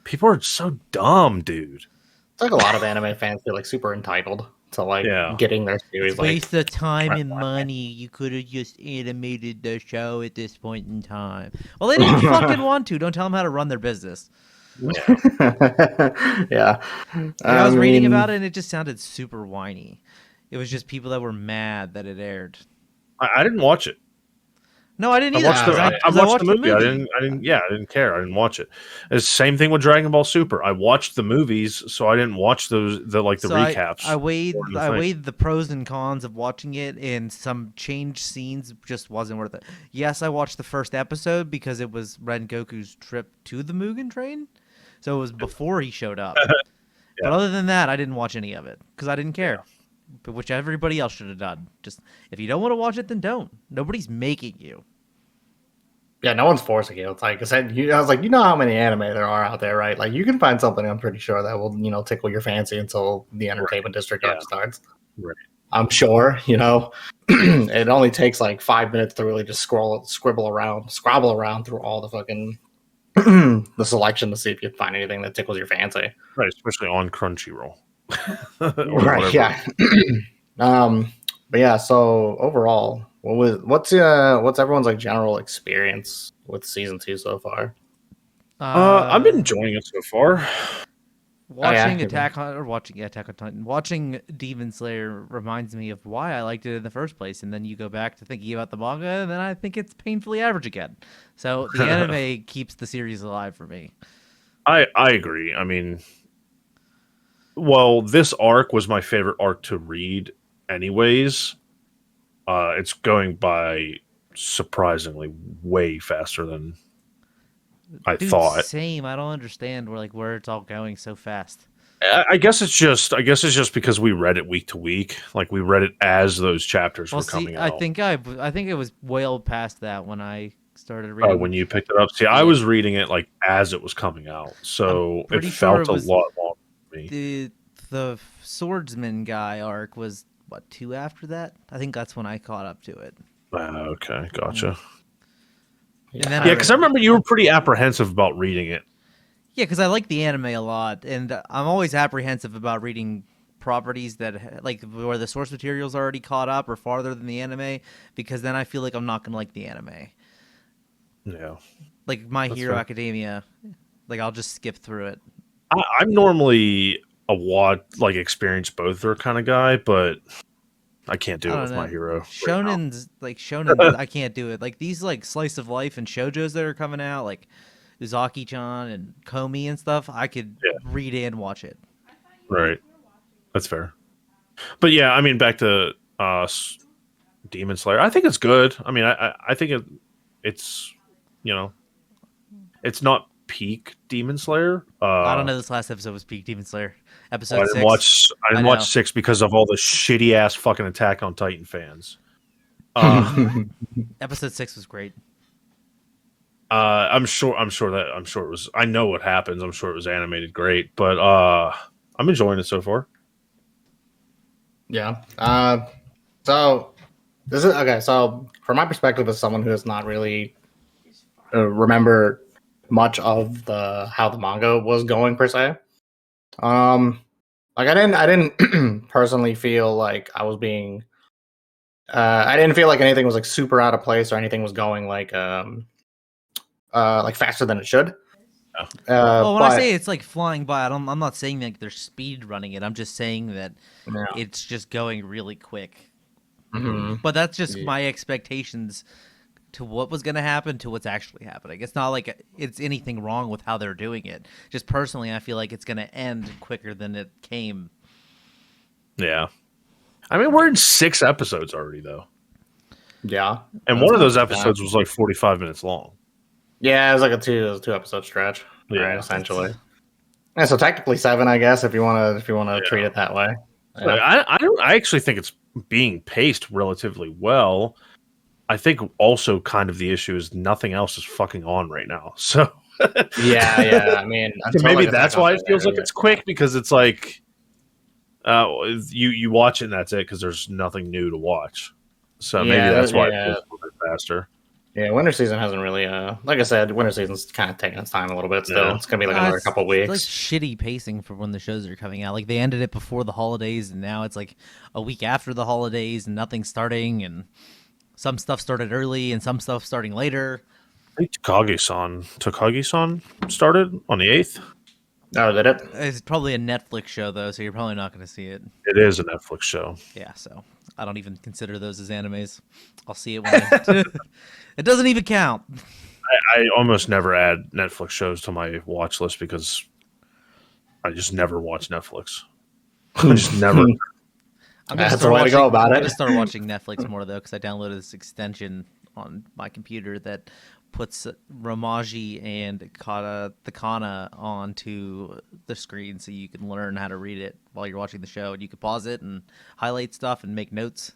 people are so dumb, dude. It's like a lot of anime fans feel like super entitled to getting their series. It's waste of time and money. You could have just animated the show at this point in time. Well, they didn't fucking want to. Don't tell them how to run their business. Yeah. I was reading about it, and it just sounded super whiny. It was just people that were mad that it aired. I didn't watch it. No, I didn't either. I watched the movie. I didn't care. I didn't watch it. It's the same thing with Dragon Ball Super. I watched the movies, so I didn't watch the recaps. I weighed the pros and cons of watching it, and some changed scenes just wasn't worth it. Yes, I watched the first episode because it was Ren Goku's trip to the Mugen Train, so it was before he showed up. But other than that, I didn't watch any of it because I didn't care. But which everybody else should have done. Just, if you don't want to watch it, then don't. Nobody's making you. Yeah, no one's forcing you. It's like I said, I was like, you know how many anime there are out there, right? Like, you can find something, I'm pretty sure, that will, tickle your fancy until the entertainment district starts. Right. I'm sure, it only takes like 5 minutes to really just scrabble around through all the fucking the selection to see if you find anything that tickles your fancy. Right, especially on Crunchyroll. Right, yeah. But yeah, so overall, what's everyone's like general experience with season 2 so far? I've been enjoying it so far. Watching Attack on Titan, watching Demon Slayer reminds me of why I liked it in the first place, and then you go back to thinking about the manga, and then I think it's painfully average again. So the anime keeps the series alive for me. I agree. I mean, well, this arc was my favorite arc to read anyways. It's going by surprisingly way faster than I thought. Same. I don't understand where it's all going so fast. I guess it's just because we read it week to week. Like, we read it as those chapters were coming out. I think it was well past that when I started reading. Oh, when you picked it up. See, I was reading it like as it was coming out, so it felt a lot longer for me. The swordsman guy arc was, what, 2 after that? I think that's when I caught up to it. Okay, gotcha. Yeah, because I remember you were pretty apprehensive about reading it. Yeah, because I like the anime a lot, and I'm always apprehensive about reading properties that where the source material's already caught up or farther than the anime, because then I feel like I'm not going to like the anime. Yeah. Like My Hero Academia, I'll just skip through it. I'm normally experience both their kind of guy, but I can't do it with My Hero. Shonen's I can't do it. Like these slice of life and shoujos that are coming out, like Uzaki-chan and Komi and stuff, I could read and watch it. Right. That's fair. But yeah, I mean, back to Demon Slayer. I think it's good. I mean, I think it's it's not peak Demon Slayer. I don't know. This last episode was peak Demon Slayer. Episode 6. I didn't watch 6 because of all the shitty ass fucking Attack on Titan fans. Episode 6 was great. I'm sure it was. I know what happens. I'm sure it was animated great, but I'm enjoying it so far. Yeah. So this is okay. So from my perspective, as someone who does not really remember much of how the manga was going per se, like I didn't personally feel like I was being. I didn't feel like anything was like super out of place or anything was going like faster than it should. Well, when but, I say it's like flying by, I'm not saying like they're speed running it. I'm just saying that it's just going really quick. Mm-hmm. But that's just my expectations to what was going to happen to what's actually happening. It's not like it's anything wrong with how they're doing it. Just personally, I feel like it's going to end quicker than it came. Yeah. I mean, we're in 6 episodes already, though. Yeah. And one of those episodes was like 45 minutes long. Yeah, it was like a two episode stretch. Yeah, right, essentially. Yeah, so technically 7, I guess, if you want to treat it that way. Yeah. I actually think it's being paced relatively well. I think also kind of the issue is nothing else is fucking on right now. So yeah. I mean, maybe that's why it feels like it's quick, because it's like you watch it and that's it, because there's nothing new to watch. So maybe that's why it feels a little bit faster. Yeah, winter season hasn't really, like I said, winter season's kind of taking its time a little bit still. Yeah. It's going to be like another couple weeks. It's like shitty pacing for when the shows are coming out. Like they ended it before the holidays, and now it's like a week after the holidays, and nothing's starting, and some stuff started early, and some stuff starting later. I think Takagi-san started on the 8th. Oh, did it? It's probably a Netflix show, though, so you're probably not going to see it. It is a Netflix show. Yeah, so I don't even consider those as animes. I'll see it when it doesn't even count. I almost never add Netflix shows to my watch list because I just never watch Netflix. I just never. That's the way to go about it. I'm going to start watching Netflix more, though, because I downloaded this extension on my computer that puts Romaji and the kana onto the screen so you can learn how to read it while you're watching the show. And you can pause it and highlight stuff and make notes.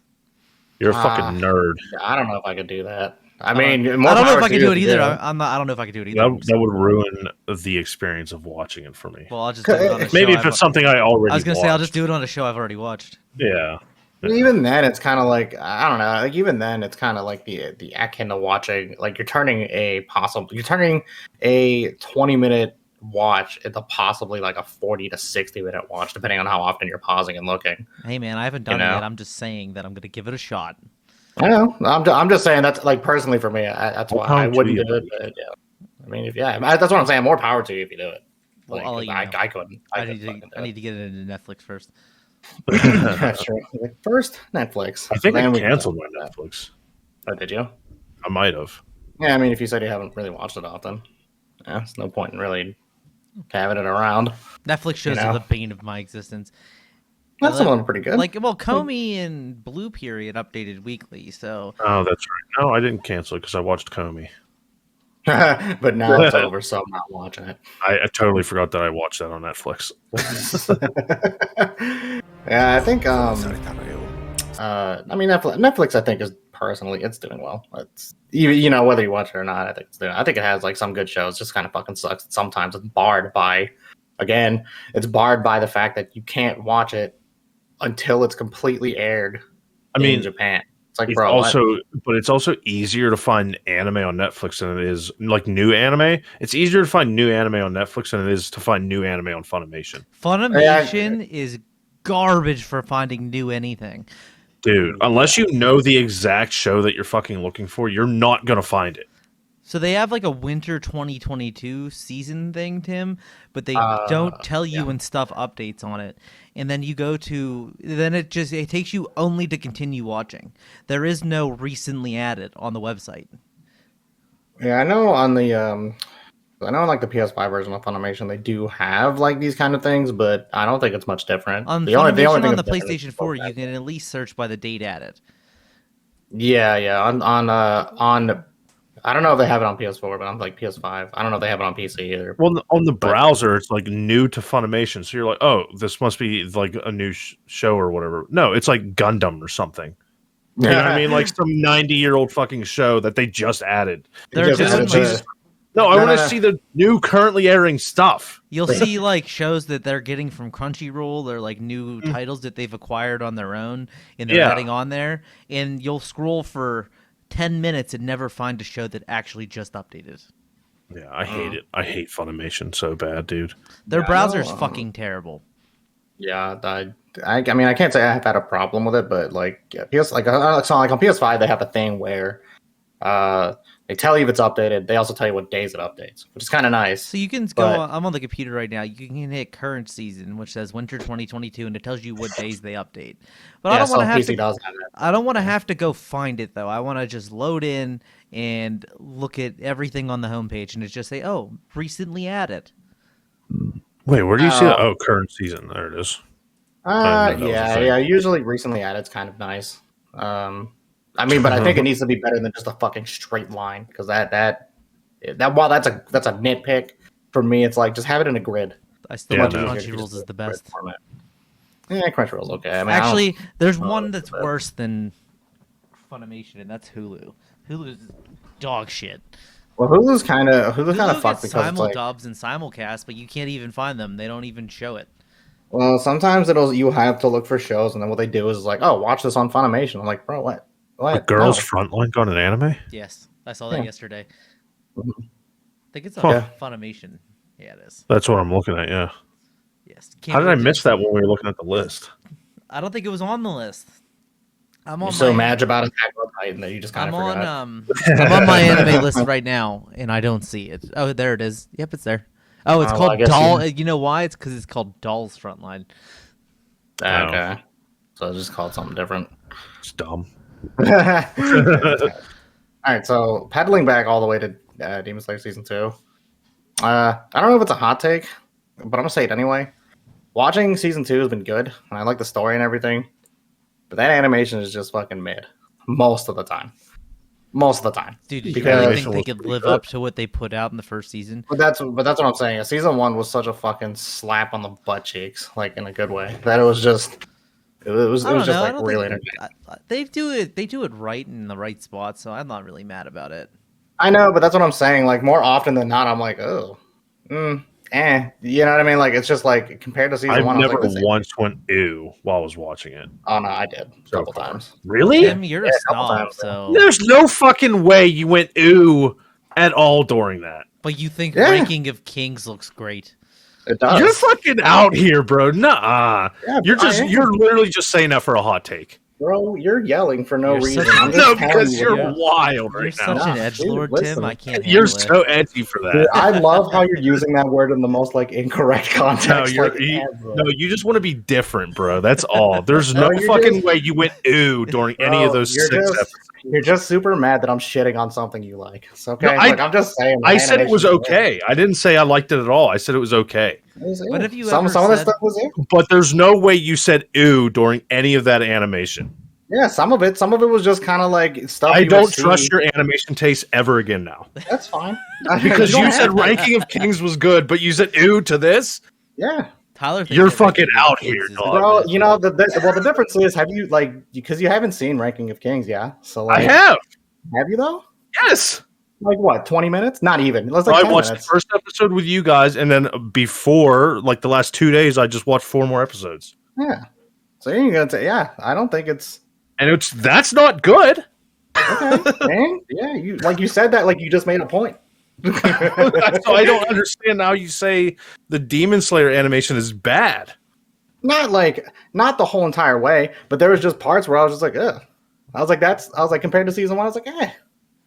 You're a fucking nerd. I don't know if I could do that. I mean, I don't know if I could do it either. I don't know if I could do it either. That would ruin the experience of watching it for me. Well, I'll just do it on a show. Maybe if it's something I already. I was gonna say I'll just do it on a show I've already watched. Yeah. Even then, it's kind of like, I don't know. Like even then, it's kind of like the akin to watching. Like you're turning a 20-minute watch into possibly like a 40 to 60-minute watch, depending on how often you're pausing and looking. Hey man, I haven't done it yet. I'm just saying that I'm gonna give it a shot. I know. I'm just saying that's like personally for me. That's why I wouldn't do it. But, yeah. I mean, that's what I'm saying. More power to you if you do it. Like, well, I couldn't. I need to get it into Netflix first. That's true. First, Netflix. I think I canceled my Netflix. Oh, did you? I might have. Yeah, I mean, if you said you haven't really watched it often, there's no point in really having it around. Netflix shows are the bane of my existence. That's some of them are pretty good. Like, well, Comey and Blue Period updated weekly, so. Oh, that's right. No, I didn't cancel it because I watched Comey. But now it's over, so I'm not watching it. I totally forgot that I watched that on Netflix. Yeah, I think. I mean, Netflix. I think is personally, it's doing well. It's whether you watch it or not. I think it has like some good shows. Just kind of fucking sucks. Sometimes it's barred by the fact that you can't watch it until it's completely aired. In Japan. It's like, but it's also easier to find anime on Netflix than it is like new anime. It's easier to find new anime on Netflix than it is to find new anime on Funimation. Funimation is garbage for finding new anything. Dude, unless you know the exact show that you're fucking looking for, you're not going to find it. So they have like a winter 2022 season thing, Tim, but they don't tell you when stuff updates on it. And then you go to, it takes you only to continue watching. There is no recently added on the website. Yeah, I know on the, I know in like the PS5 version of Funimation, they do have like these kind of things, but I don't think it's much different. On the only thing on the PlayStation 4, you can at least search by the date added. Yeah. On I don't know if they have it on PS4, but I'm like PS5. I don't know if they have it on PC either. Well, on the browser, it's like new to Funimation. So you're like, oh, this must be like a new show or whatever. No, it's like Gundam or something. You know what I mean? Like some 90-year-old fucking show that they just added. They're No, I want to see the new currently airing stuff. You'll see like shows that they're getting from Crunchyroll or like new titles that they've acquired on their own and they're adding on there, and you'll scroll for 10 minutes and never find a show that actually just updated. Yeah, I hate it. I hate Funimation so bad, dude. Their browser's fucking terrible. Yeah, I mean, I can't say I have had a problem with it, but like, on PS5 they have a thing where they tell you if it's updated. They also tell you what days it updates, which is kind of nice. So you can go. I'm on the computer right now. You can hit current season, which says winter 2022, and it tells you what days they update. But I don't want to have to. I don't want to have to go find it though. I want to just load in and look at everything on the homepage, and it's just say, "Oh, recently added." Wait, where do you see that? Oh, current season. There it is. Yeah. Usually recently added. It's kind of nice. I mean, but I think it needs to be better than just a fucking straight line, because that while that's a nitpick for me, it's like just have it in a grid. I still think Crunchyroll's is the best. Yeah, Crunchyroll's okay. I mean, actually, there's one that's worse than Funimation, and that's Hulu. Hulu's dog shit. Well, Hulu's kind of fucked because simuldubs and simulcast, but you can't even find them. They don't even show it. Well, sometimes you have to look for shows, and then what they do is like, oh, watch this on Funimation. I'm like, bro, what? A girl's front link on an anime? Yes, I saw that yesterday. I think it's on Funimation. Yeah, it is. That's what I'm looking at, yeah. Yes. How did I miss that when we were looking at the list? I don't think it was on the list. You're so mad about Attack on Titan that you just kind of forgot. I'm on my anime list right now, and I don't see it. Oh, there it is. Yep, it's there. Oh, it's called Doll. You know why? It's because it's called Doll's Frontline. Okay. So it's just called something different. It's dumb. All right, so pedaling back all the way to Demon Slayer season 2. I don't know if it's a hot take, but I'm gonna say it anyway. Watching season 2 has been good, and I like the story and everything, but that animation is just fucking mid most of the time. Dude, did you really think they could live up to what they put out in the first season? But that's what I'm saying. Season 1 was such a fucking slap on the butt cheeks, like in a good way. That it was just. It was just like really entertaining. They do it right in the right spot, so I'm not really mad about it. I know, but that's what I'm saying. Like more often than not, I'm like, oh, you know what I mean? Like it's just like compared to season 1. I've never once went ew while I was watching it. Oh no, I did a couple times. Really? Tim, you're a snob, so there's no fucking way you went ew at all during that. But you think Ranking of Kings looks great? It does. You're fucking out here, bro. Nah. Yeah, you're literally just saying that for a hot take. Bro, you're yelling for no reason. No, because you're wild right now. You're such an edgelord, Tim. I can't. You're so edgy for that. Dude, I love how you're using that word in the most like incorrect context. No, you just want to be different, bro. That's all. There's no fucking way you went ooh during any of those 6 episodes. You're just super mad that I'm shitting on something you like. It's okay. No, I'm just saying. I said it was okay. I didn't say I liked it at all. I said it was okay. What have you some of the stuff was it? But there's no way you said ooh during any of that animation. Yeah, some of it was just kind of like stuff. I don't trust your animation taste ever again now. That's fine. Because you said Ranking of Kings was good, but you said ooh to this? Yeah. Tyler, you're fucking out here, dog. Bro, you know the difference is, have you because you haven't seen Ranking of Kings, yeah? So I have. Have you though? Yes. Like what? 20 minutes? Not even. Let's I watched the first episode with you guys, and then before, like the last 2 days, I just watched 4 more episodes. Yeah. So you're gonna say, yeah? I don't think it's. And that's not good. Okay. Yeah. You said that like you just made a point. So I don't understand how you say the Demon Slayer animation is bad. Not the whole entire way, but there was just parts where I was just like, ugh. I was like compared to season 1, I was like, eh.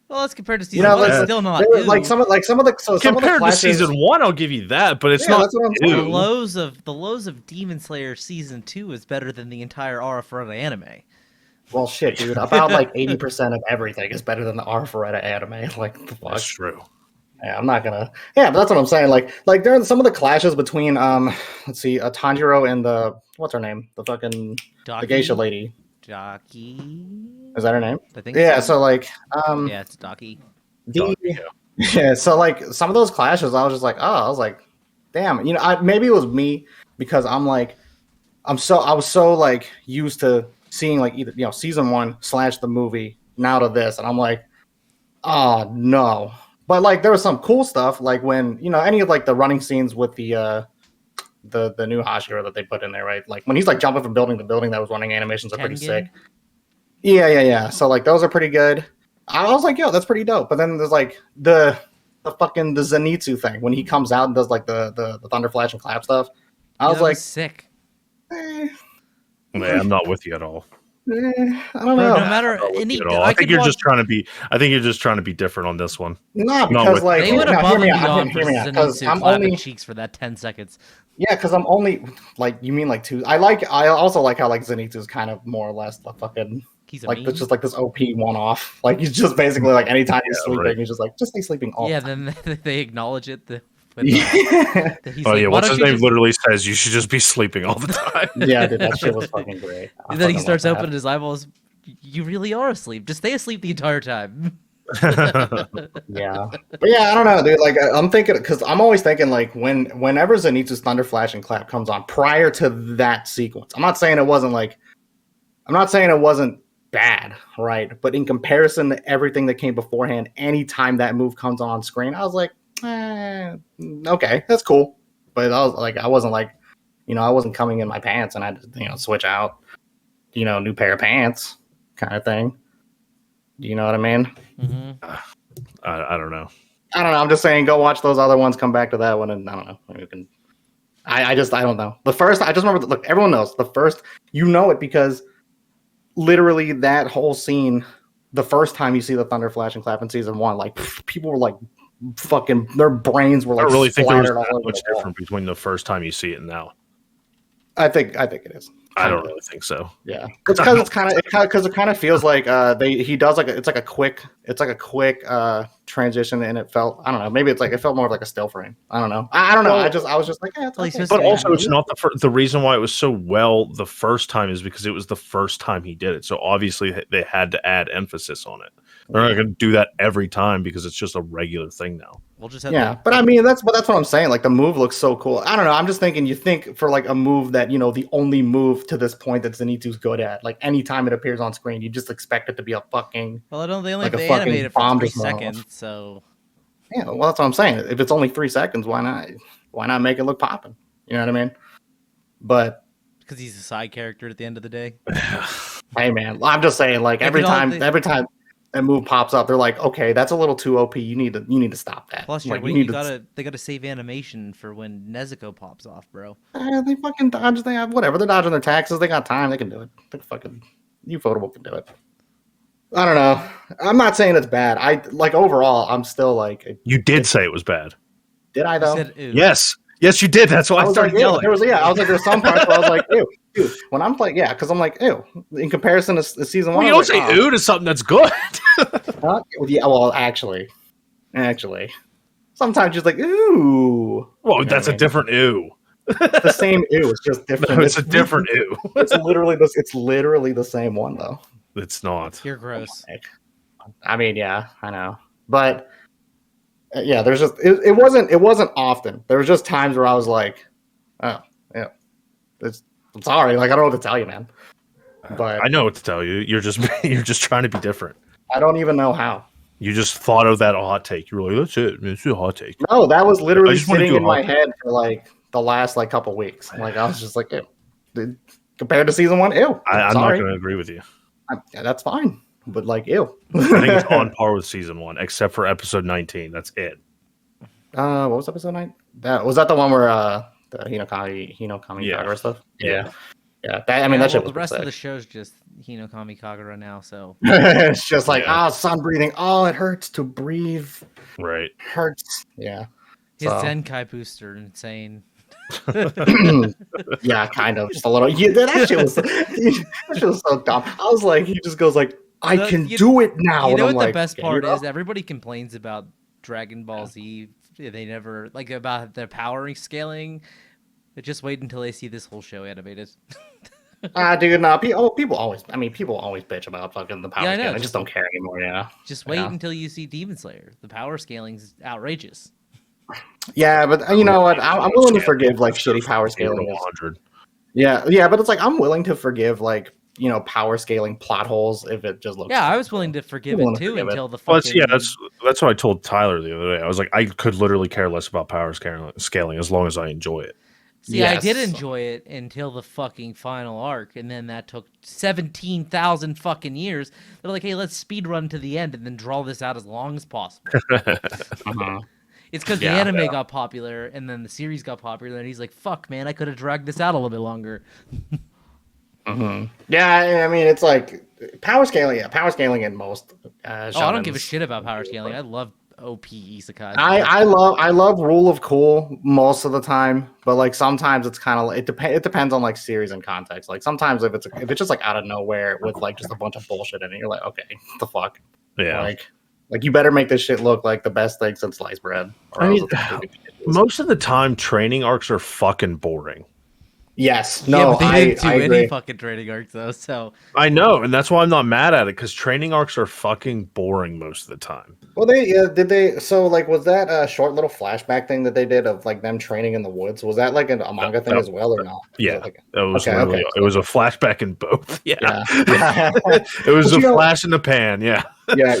Well, that's compared to season 1. It's still not like some of the compared to season 1, I'll give you that, but it's not. That's what I'm saying. The lows of Demon Slayer season 2 is better than the entire Arifureta anime. Well, shit, dude. About like 80% of everything is better than the Arifureta anime. Like the fuck. That's true. Yeah, I'm not gonna. Yeah, but that's what I'm saying. Like there are some of the clashes between let's see, Tanjiro and the what's her name, the fucking the geisha lady. Daki. Is that her name? I think. Yeah. So like yeah, it's Daki. Yeah. So like some of those clashes, I was just like, I was like, damn. You know, maybe it was me because I was so like used to seeing like either season 1 / the movie now to this, and I'm like, oh no. But like there was some cool stuff, like when any of like the running scenes with the new Hashira that they put in there, right? Like when he's like jumping from building to building, that was running animations are pretty sick. Yeah. So like those are pretty good. I was like, yo, that's pretty dope. But then there's like the Zenitsu thing when he comes out and does like the thunder flash and clap stuff. I was like, sick. Man, I'm not with you at all. I don't know. No matter any, I think you're just trying to be. I think you're just trying to be different on this one. No, because like they went above and beyond for Zenitsu I'm only cheeks for that 10 seconds. Yeah, because I'm only like you mean like two. I also like how like Zenitsu is kind of more or less the fucking like it's just like this OP one off. Like he's just basically like anytime he's sleeping, he's just like just stay sleeping all. Yeah, the time. Then they acknowledge it. What's his name literally says you should just be sleeping all the time. Yeah, dude, that shit was fucking great. And then he starts opening his eyeballs. You really are asleep. Just stay asleep the entire time. Yeah, but yeah, I don't know, dude. Like I'm thinking because I'm always thinking like whenever Zenitsu's thunder flash and clap comes on prior to that sequence. I'm not saying it wasn't bad, right? But in comparison to everything that came beforehand, anytime that move comes on screen, I was like, okay, that's cool. But I wasn't like, I wasn't coming in my pants and I had to, switch out, new pair of pants kind of thing. Do you know what I mean? Mm-hmm. I don't know. I don't know. I'm just saying, go watch those other ones, come back to that one, and I don't know. Maybe we can. I don't know. The first, I just remember. Look, everyone knows the first. You know it because literally that whole scene. The first time you see the thunder flash and clap in season 1, like people were like, fucking, their brains were like. I really think there's that much difference between the first time you see it and now. I think it is. I don't really think so. Yeah, it's because it kind of feels like he does like it's like a quick transition, and it felt, I don't know, maybe it felt more like a still frame. I don't know. I don't know. I was just like, yeah, it's okay. But also it's not the reason why it was so well the first time is because it was the first time he did it. So obviously they had to add emphasis on it. They're not going to do that every time because it's just a regular thing now. We'll just have but I mean that's what I'm saying. Like the move looks so cool. I don't know. I'm just thinking. You think for like a move that the only move to this point that Zenitsu's good at. Like anytime it appears on screen, you just expect it to be a fucking. Well, I don't. They only like they animate it for 3 seconds, so. Yeah, well, that's what I'm saying. If it's only 3 seconds, why not? Why not make it look poppin'? You know what I mean? But because he's a side character at the end of the day. Hey, man, I'm just saying. Like every time that move pops up, they're like, okay, that's a little too OP. You need to stop that. Plus, like, they gotta save animation for when Nezuko pops off, bro. They fucking dodge. They have whatever. They're dodging their taxes. They got time. They can do it. They fucking Ufotable can do it. I don't know. I'm not saying it's bad. Overall, I'm still like. You did say it was bad. Did I though? Yes, you did. That's why I started yelling. I was like, there's some parts where I was like, ew. Dude, when I'm like, yeah, because I'm like, ew. In comparison to season 1, you don't say ew to something that's good. Yeah, well, actually, sometimes just like, ooh. Well, that's a different ew. It's the same ew. It's just different. No, it's a different ew. It's literally the same one though. It's not. You're gross. I mean, yeah, I know, but yeah, there's just it wasn't often. There was just times where I was like, oh, yeah, I'm sorry, like I don't know what to tell you, man. But I know what to tell you. You're just trying to be different. I don't even know how. You just thought of that hot take. You were like, that's it. It's a hot take. No, that was literally sitting in my head for like the last couple weeks. Like I was just like, ew. Compared to season 1, ew. I'm not going to agree with you. Yeah, that's fine, but like, ew. I think it's on par with season 1, except for episode 19. That's it. What was episode 9? Was that the one where the Hinokami Kagura stuff? Yeah. That shit was the rest sick. of the show's just Hinokami Kagura now, so it's just like sun breathing. Oh, it hurts to breathe. Right. Hurts. Yeah. His Zenkai booster insane. Yeah, kind of. Just a little. Yeah, that shit was so dumb. I was like, he just goes like, I can do it now. You know what the best part is? Everybody complains about Dragon Ball Z. They never about the power scaling. But just wait until they see this whole show animated. Dude, no. People always bitch about fucking the power scaling. I just don't care anymore. Yeah. Just wait until you see Demon Slayer. The power scaling's outrageous. Yeah, but you know what? I'm willing to forgive like shitty power scaling. 100. Yeah, but it's like I'm willing to forgive like power scaling plot holes if it just looks. Yeah, I was willing to forgive it too until the Well, fucking. that's what I told Tyler the other day. I was like, I could literally care less about power scaling as long as I enjoy it. See, I did enjoy it until the fucking final arc, and then that took 17,000 fucking years. They're like, hey, let's speed run to the end and then draw this out as long as possible. It's because the anime got popular, and then the series got popular, and he's like, fuck, man, I could have dragged this out a little bit longer. Yeah, I mean, it's like power scaling. Yeah, power scaling in most. I don't give a shit about power scaling. I love OP isekai. I love rule of cool most of the time, but like sometimes it's kind of it depends on like series and context. Like sometimes if it's just like out of nowhere with like just a bunch of bullshit in it, you're like, okay, what the fuck? Yeah. Like you better make this shit look like the best thing since sliced bread. I mean, most of the time training arcs are fucking boring. Yes. No, but they didn't do any agree. Fucking training arcs though. So I know, and that's why I'm not mad at it, because training arcs are fucking boring most of the time. Well, did they? So like, was that a short little flashback thing that they did of like them training in the woods? Was that like a manga thing as well, or not? Yeah, it was it was a flashback in both. Yeah. It was a flash in the pan. Yeah. Yeah,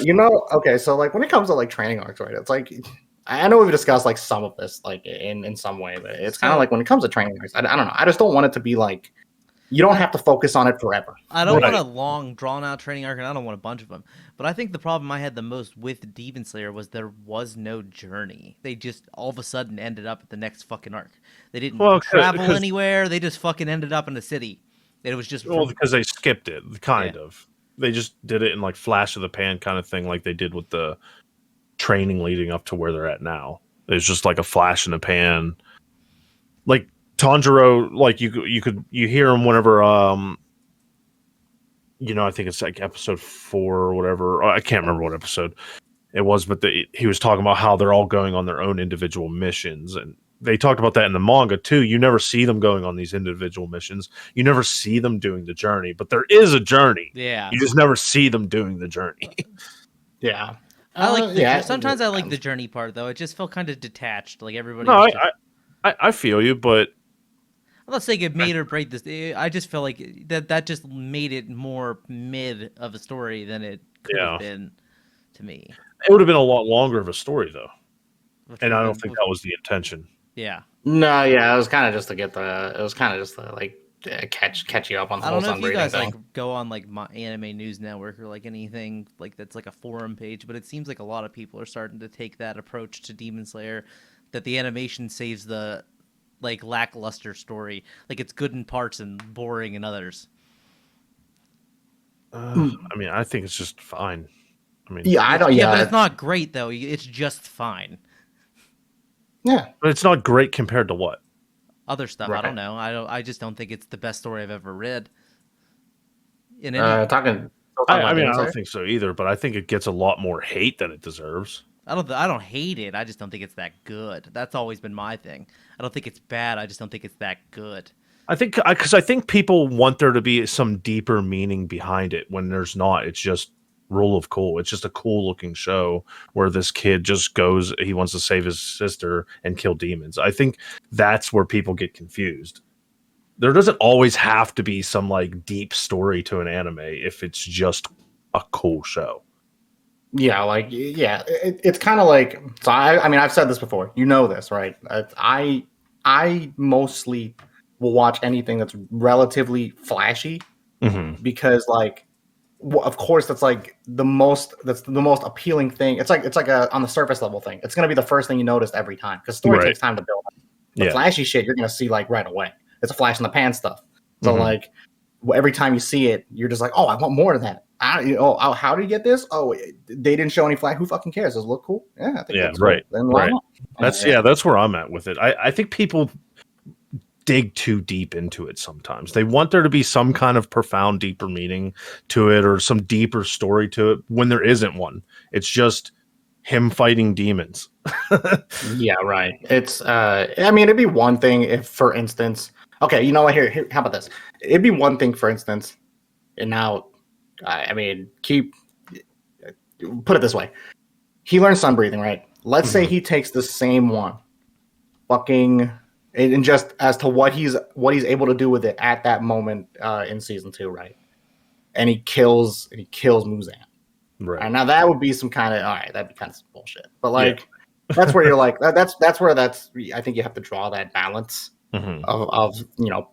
okay, so like when it comes to like training arcs, right? It's like I know we've discussed like some of this like in some way, but it's kind of like when it comes to training arcs, I don't know. I just don't want it to be like you don't have to focus on it forever. I don't want a long, drawn-out training arc, and I don't want a bunch of them. But I think the problem I had the most with Demon Slayer was there was no journey. They just all of a sudden ended up at the next fucking arc. They didn't travel anywhere. They just fucking ended up in the city. It was just because they skipped it, kind of. They just did it in like flash of the pan kind of thing, like they did with the training leading up to where they're at now. It's just like a flash in the pan. Like Tanjiro, like you hear him whenever I think it's like episode 4 or whatever. I can't remember what episode it was, but he was talking about how they're all going on their own individual missions, and they talked about that in the manga too. You never see them going on these individual missions. You never see them doing the journey, but there is a journey. Yeah, you just never see them doing the journey. Yeah. I like sometimes I like the journey part though. It just felt kind of detached, like everybody. No, I feel you, but I'm not saying it made or break this. I just felt like that just made it more mid of a story than it could have been to me. It would have been a lot longer of a story though, and I don't think that was the intention. Yeah. No, yeah, it was kind of just to catch you up on the whole sunbreathing thing. I don't know if you guys like go on like my Anime News Network or like anything like that's like a forum page, but it seems like a lot of people are starting to take that approach to Demon Slayer, that the animation saves the like lackluster story, like it's good in parts and boring in others. I mean, I think it's just fine. I mean, but it's not great though. It's just fine. Yeah, but it's not great compared to what? Other stuff. Right. I don't know. I just don't think it's the best story I've ever read. I don't think so either. But I think it gets a lot more hate than it deserves. I don't hate it. I just don't think it's that good. That's always been my thing. I don't think it's bad. I just don't think it's that good. I think people want there to be some deeper meaning behind it when there's not. It's just rule of cool. It's just a cool looking show where this kid just goes, he wants to save his sister and kill demons. I think that's where people get confused. There doesn't always have to be some like deep story to an anime if it's just a cool show. Yeah, it's kind of like, so I mean, I've said this before, you know this, right? I mostly will watch anything that's relatively flashy because like, of course, that's the most appealing thing. It's like a on the surface level thing. It's gonna be the first thing you notice every time because story takes time to build up. The flashy shit you're gonna see like right away. It's a flash in the pan stuff. So like every time you see it, you're just like, oh, I want more of that. How did you get this? Oh, they didn't show any flash. Who fucking cares? Does it look cool? Yeah, I think that's right. Cool. Then why not? That's where I'm at with it. I think people dig too deep into it sometimes. They want there to be some kind of profound, deeper meaning to it or some deeper story to it when there isn't one. It's just him fighting demons. Yeah, right. It's I mean, it'd be one thing if, for instance, okay, you know what, here how about this? It'd be one thing, for instance, and now I mean, put it this way. He learns sun breathing, right? Let's say he takes the same one. Fucking and just as to what he's able to do with it at that moment in season 2, right? and he kills Muzan. Right. And now that would be some kind of that'd be kind of some bullshit. But like that's where you're like that's where I think you have to draw that balance of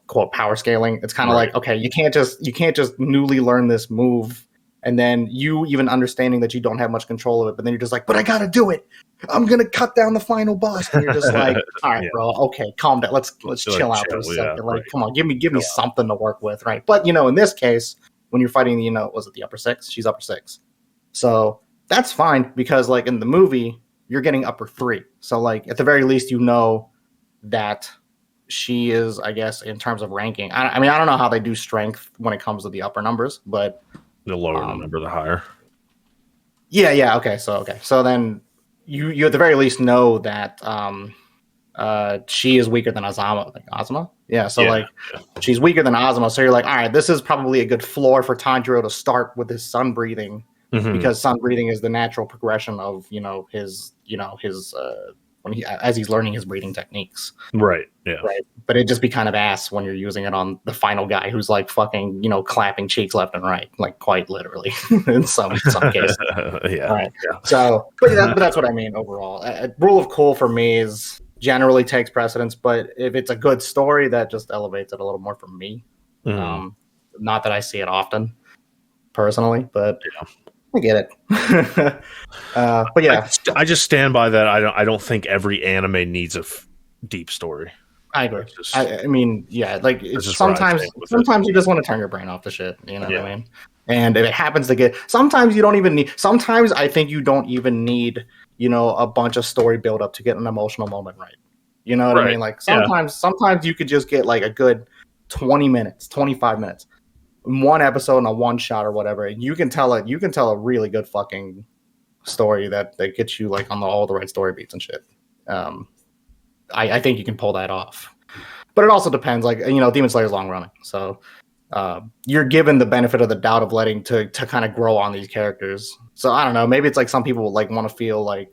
quote power scaling. It's kind of like, okay, you can't just newly learn this move and then you even understanding that you don't have much control of it, but then you're just like, but I gotta do it. I'm gonna cut down the final boss. And you're just like, all right, bro, okay, calm down. Let's chill out for a second. Like, come on, give me something to work with, right? But in this case, when you're fighting, was it the upper six? She's upper six. So that's fine because like in the movie, you're getting upper three. So like at the very least, that she is, I guess, in terms of ranking. I mean, I don't know how they do strength when it comes to the upper numbers, but the lower the number, the higher. Yeah. Okay. So then you at the very least know that she is weaker than Azuma. Like Azuma? Yeah. So she's weaker than Azuma. So you're like, all right, this is probably a good floor for Tanjiro to start with his sun breathing, because sun breathing is the natural progression of his when as he's learning his breathing techniques. Right. Yeah. Right. But it'd just be kind of ass when you're using it on the final guy who's like fucking, clapping cheeks left and right, like quite literally in some cases. Yeah. Right. Yeah. So, but that's what I mean overall. Rule of cool for me is generally takes precedence, but if it's a good story, that just elevates it a little more for me. Not that I see it often personally, but I get it. But yeah, I just stand by that. I don't think every anime needs a deep story. I agree. I mean, yeah, like sometimes you just want to turn your brain off the shit. You know what I mean? And if it happens to get, sometimes you don't even need. Sometimes I think you don't even need a bunch of story build up to get an emotional moment right. You know what I mean? Like sometimes you could just get like a good 20 minutes, 25 minutes. One episode and a one shot or whatever, and you can tell a really good fucking story that gets you like on all the right story beats and shit. I think you can pull that off, but it also depends. Like Demon Slayer is long running, so you're given the benefit of the doubt of letting to kind of grow on these characters. So I don't know. Maybe it's like some people like want to feel like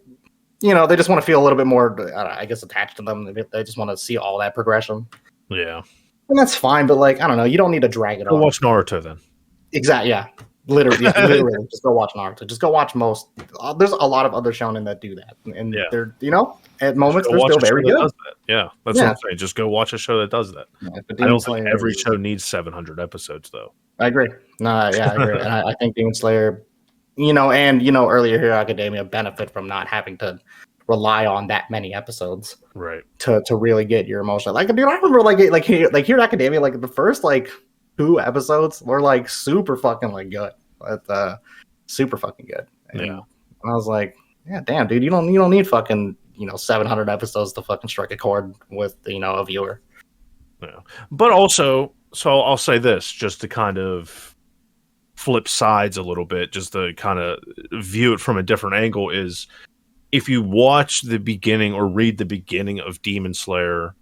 they just want to feel a little bit more, I guess, attached to them. They just want to see all that progression. Yeah. And that's fine, but like I don't know, you don't need to drag it on. Go watch Naruto then. Exactly. Yeah. Literally, just go watch Naruto. Just go watch most. There's a lot of other shonen that do that, and they're at moments they're still very good. Yeah, that's what I'm saying. Just go watch a show that does that. Yeah, I don't think every show needs 700 episodes, though. I agree. I agree, and I think Demon Slayer, and earlier Hero Academia benefit from not having to rely on that many episodes, right? To really get your emotion. Like, dude, I remember like Hero Academia, like the first like 2 episodes were like super fucking like good, but super fucking good. And I was like, yeah, damn, dude, you don't need fucking 700 episodes to fucking strike a chord with a viewer. Yeah, but also, so I'll say this just to kind of flip sides a little bit, just to kind of view it from a different angle is. If you watch the beginning or read the beginning of Demon Slayer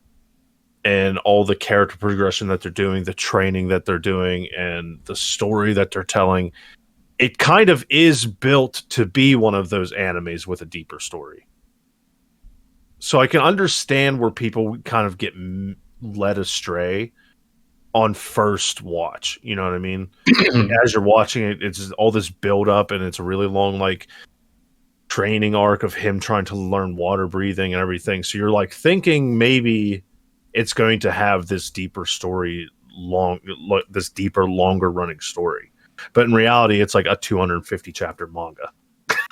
and all the character progression that they're doing, the training that they're doing, and the story that they're telling, it kind of is built to be one of those animes with a deeper story. So I can understand where people kind of get led astray on first watch. You know what I mean? As you're watching it, it's all this build up and it's a really long, like, training arc of him trying to learn water breathing and everything. So you're like thinking maybe it's going to have this deeper story, longer running story. But in reality, it's like a 250 chapter manga.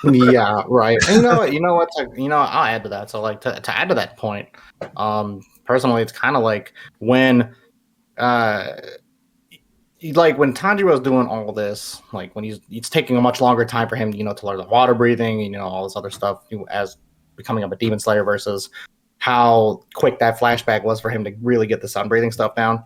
Yeah, right. And you know what? I'll add to that. So like to add to that point, personally, it's kind of like when when Tanjiro's doing all this, like when it's taking a much longer time for him, to learn the water breathing, all this other stuff as becoming a demon slayer versus how quick that flashback was for him to really get the sun breathing stuff down.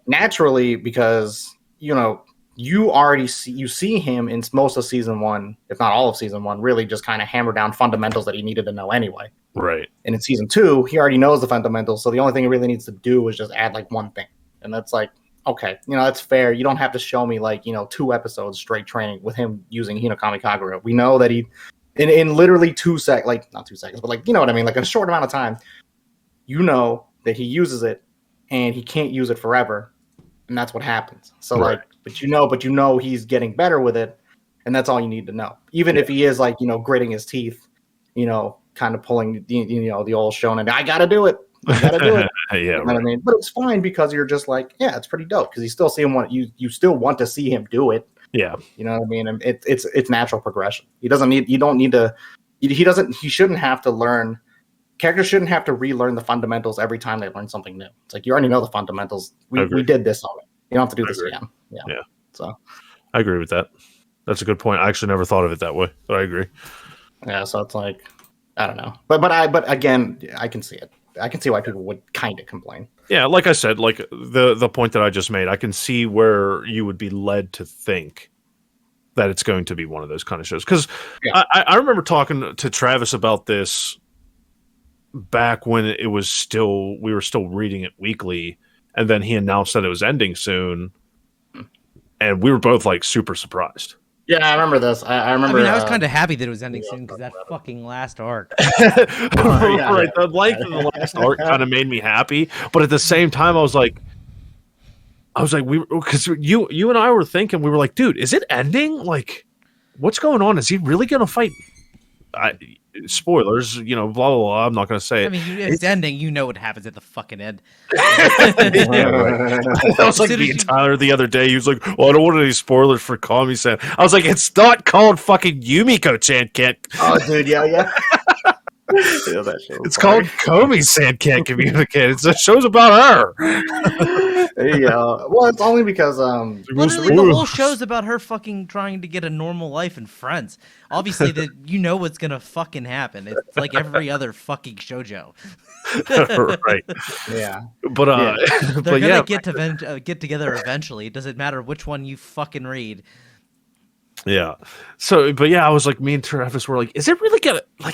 Naturally, because you already see him in most of season 1, if not all of season 1, really just kind of hammer down fundamentals that he needed to know anyway. Right. And in season 2, he already knows the fundamentals, so the only thing he really needs to do is just add like one thing, and that's like. Okay, that's fair. You don't have to show me like 2 episodes straight training with him using Hinokami Kagura. We know that he, in literally 2 seconds, like not 2 seconds, but like what I mean, like in a short amount of time, that he uses it, and he can't use it forever, and that's what happens. So like but you know he's getting better with it, and that's all you need to know. Even if he is like, gritting his teeth, kind of pulling the old shonen, I gotta do it. I gotta do it. Yeah, you know what I mean? But it's fine because you're just like, yeah, it's pretty dope because you still see him you still want to see him do it. Yeah. You know what I mean? And it's natural progression. He shouldn't have to learn. Characters shouldn't have to relearn the fundamentals every time they learn something new. It's like, you already know the fundamentals. We did this already. You don't have to do this again. Yeah. So I agree with that. That's a good point. I actually never thought of it that way, but I agree. Yeah, so it's like, I don't know. But again, I can see it. I can see why people would kind of complain. Yeah, like I said, like the point that I just made, I can see where you would be led to think that it's going to be one of those kind of shows. Because I remember talking to Travis about this back when we were still reading it weekly, and then he announced that it was ending soon, and we were both like super surprised. Yeah, I remember this. I remember. I was kind of happy that it was ending soon because that fucking last arc. Right, the length of the last arc kind of made me happy, but at the same time, I was like, because you and I were thinking, we were like, dude, is it ending? Like, what's going on? Is he really going to fight? Spoilers, blah, blah, blah. I'm not going to say it. I mean, it's ending. You know what happens at the fucking end. Yeah, right. That was like me and Tyler the other day. He was like, "Oh, I don't want any spoilers for Kami-san." I was like, "It's not called fucking Yumiko-chan can't." Oh, dude, yeah. It's called Komi-san can't communicate. It's a show's about her. Yeah. Well, it's only because literally the whole show's about her fucking trying to get a normal life and friends. Obviously, that what's gonna fucking happen. It's like every other fucking shoujo. Right. Yeah. But they're gonna get together eventually. It doesn't matter which one you fucking read. Yeah. So, but yeah, I was like, me and Travis were like, is it really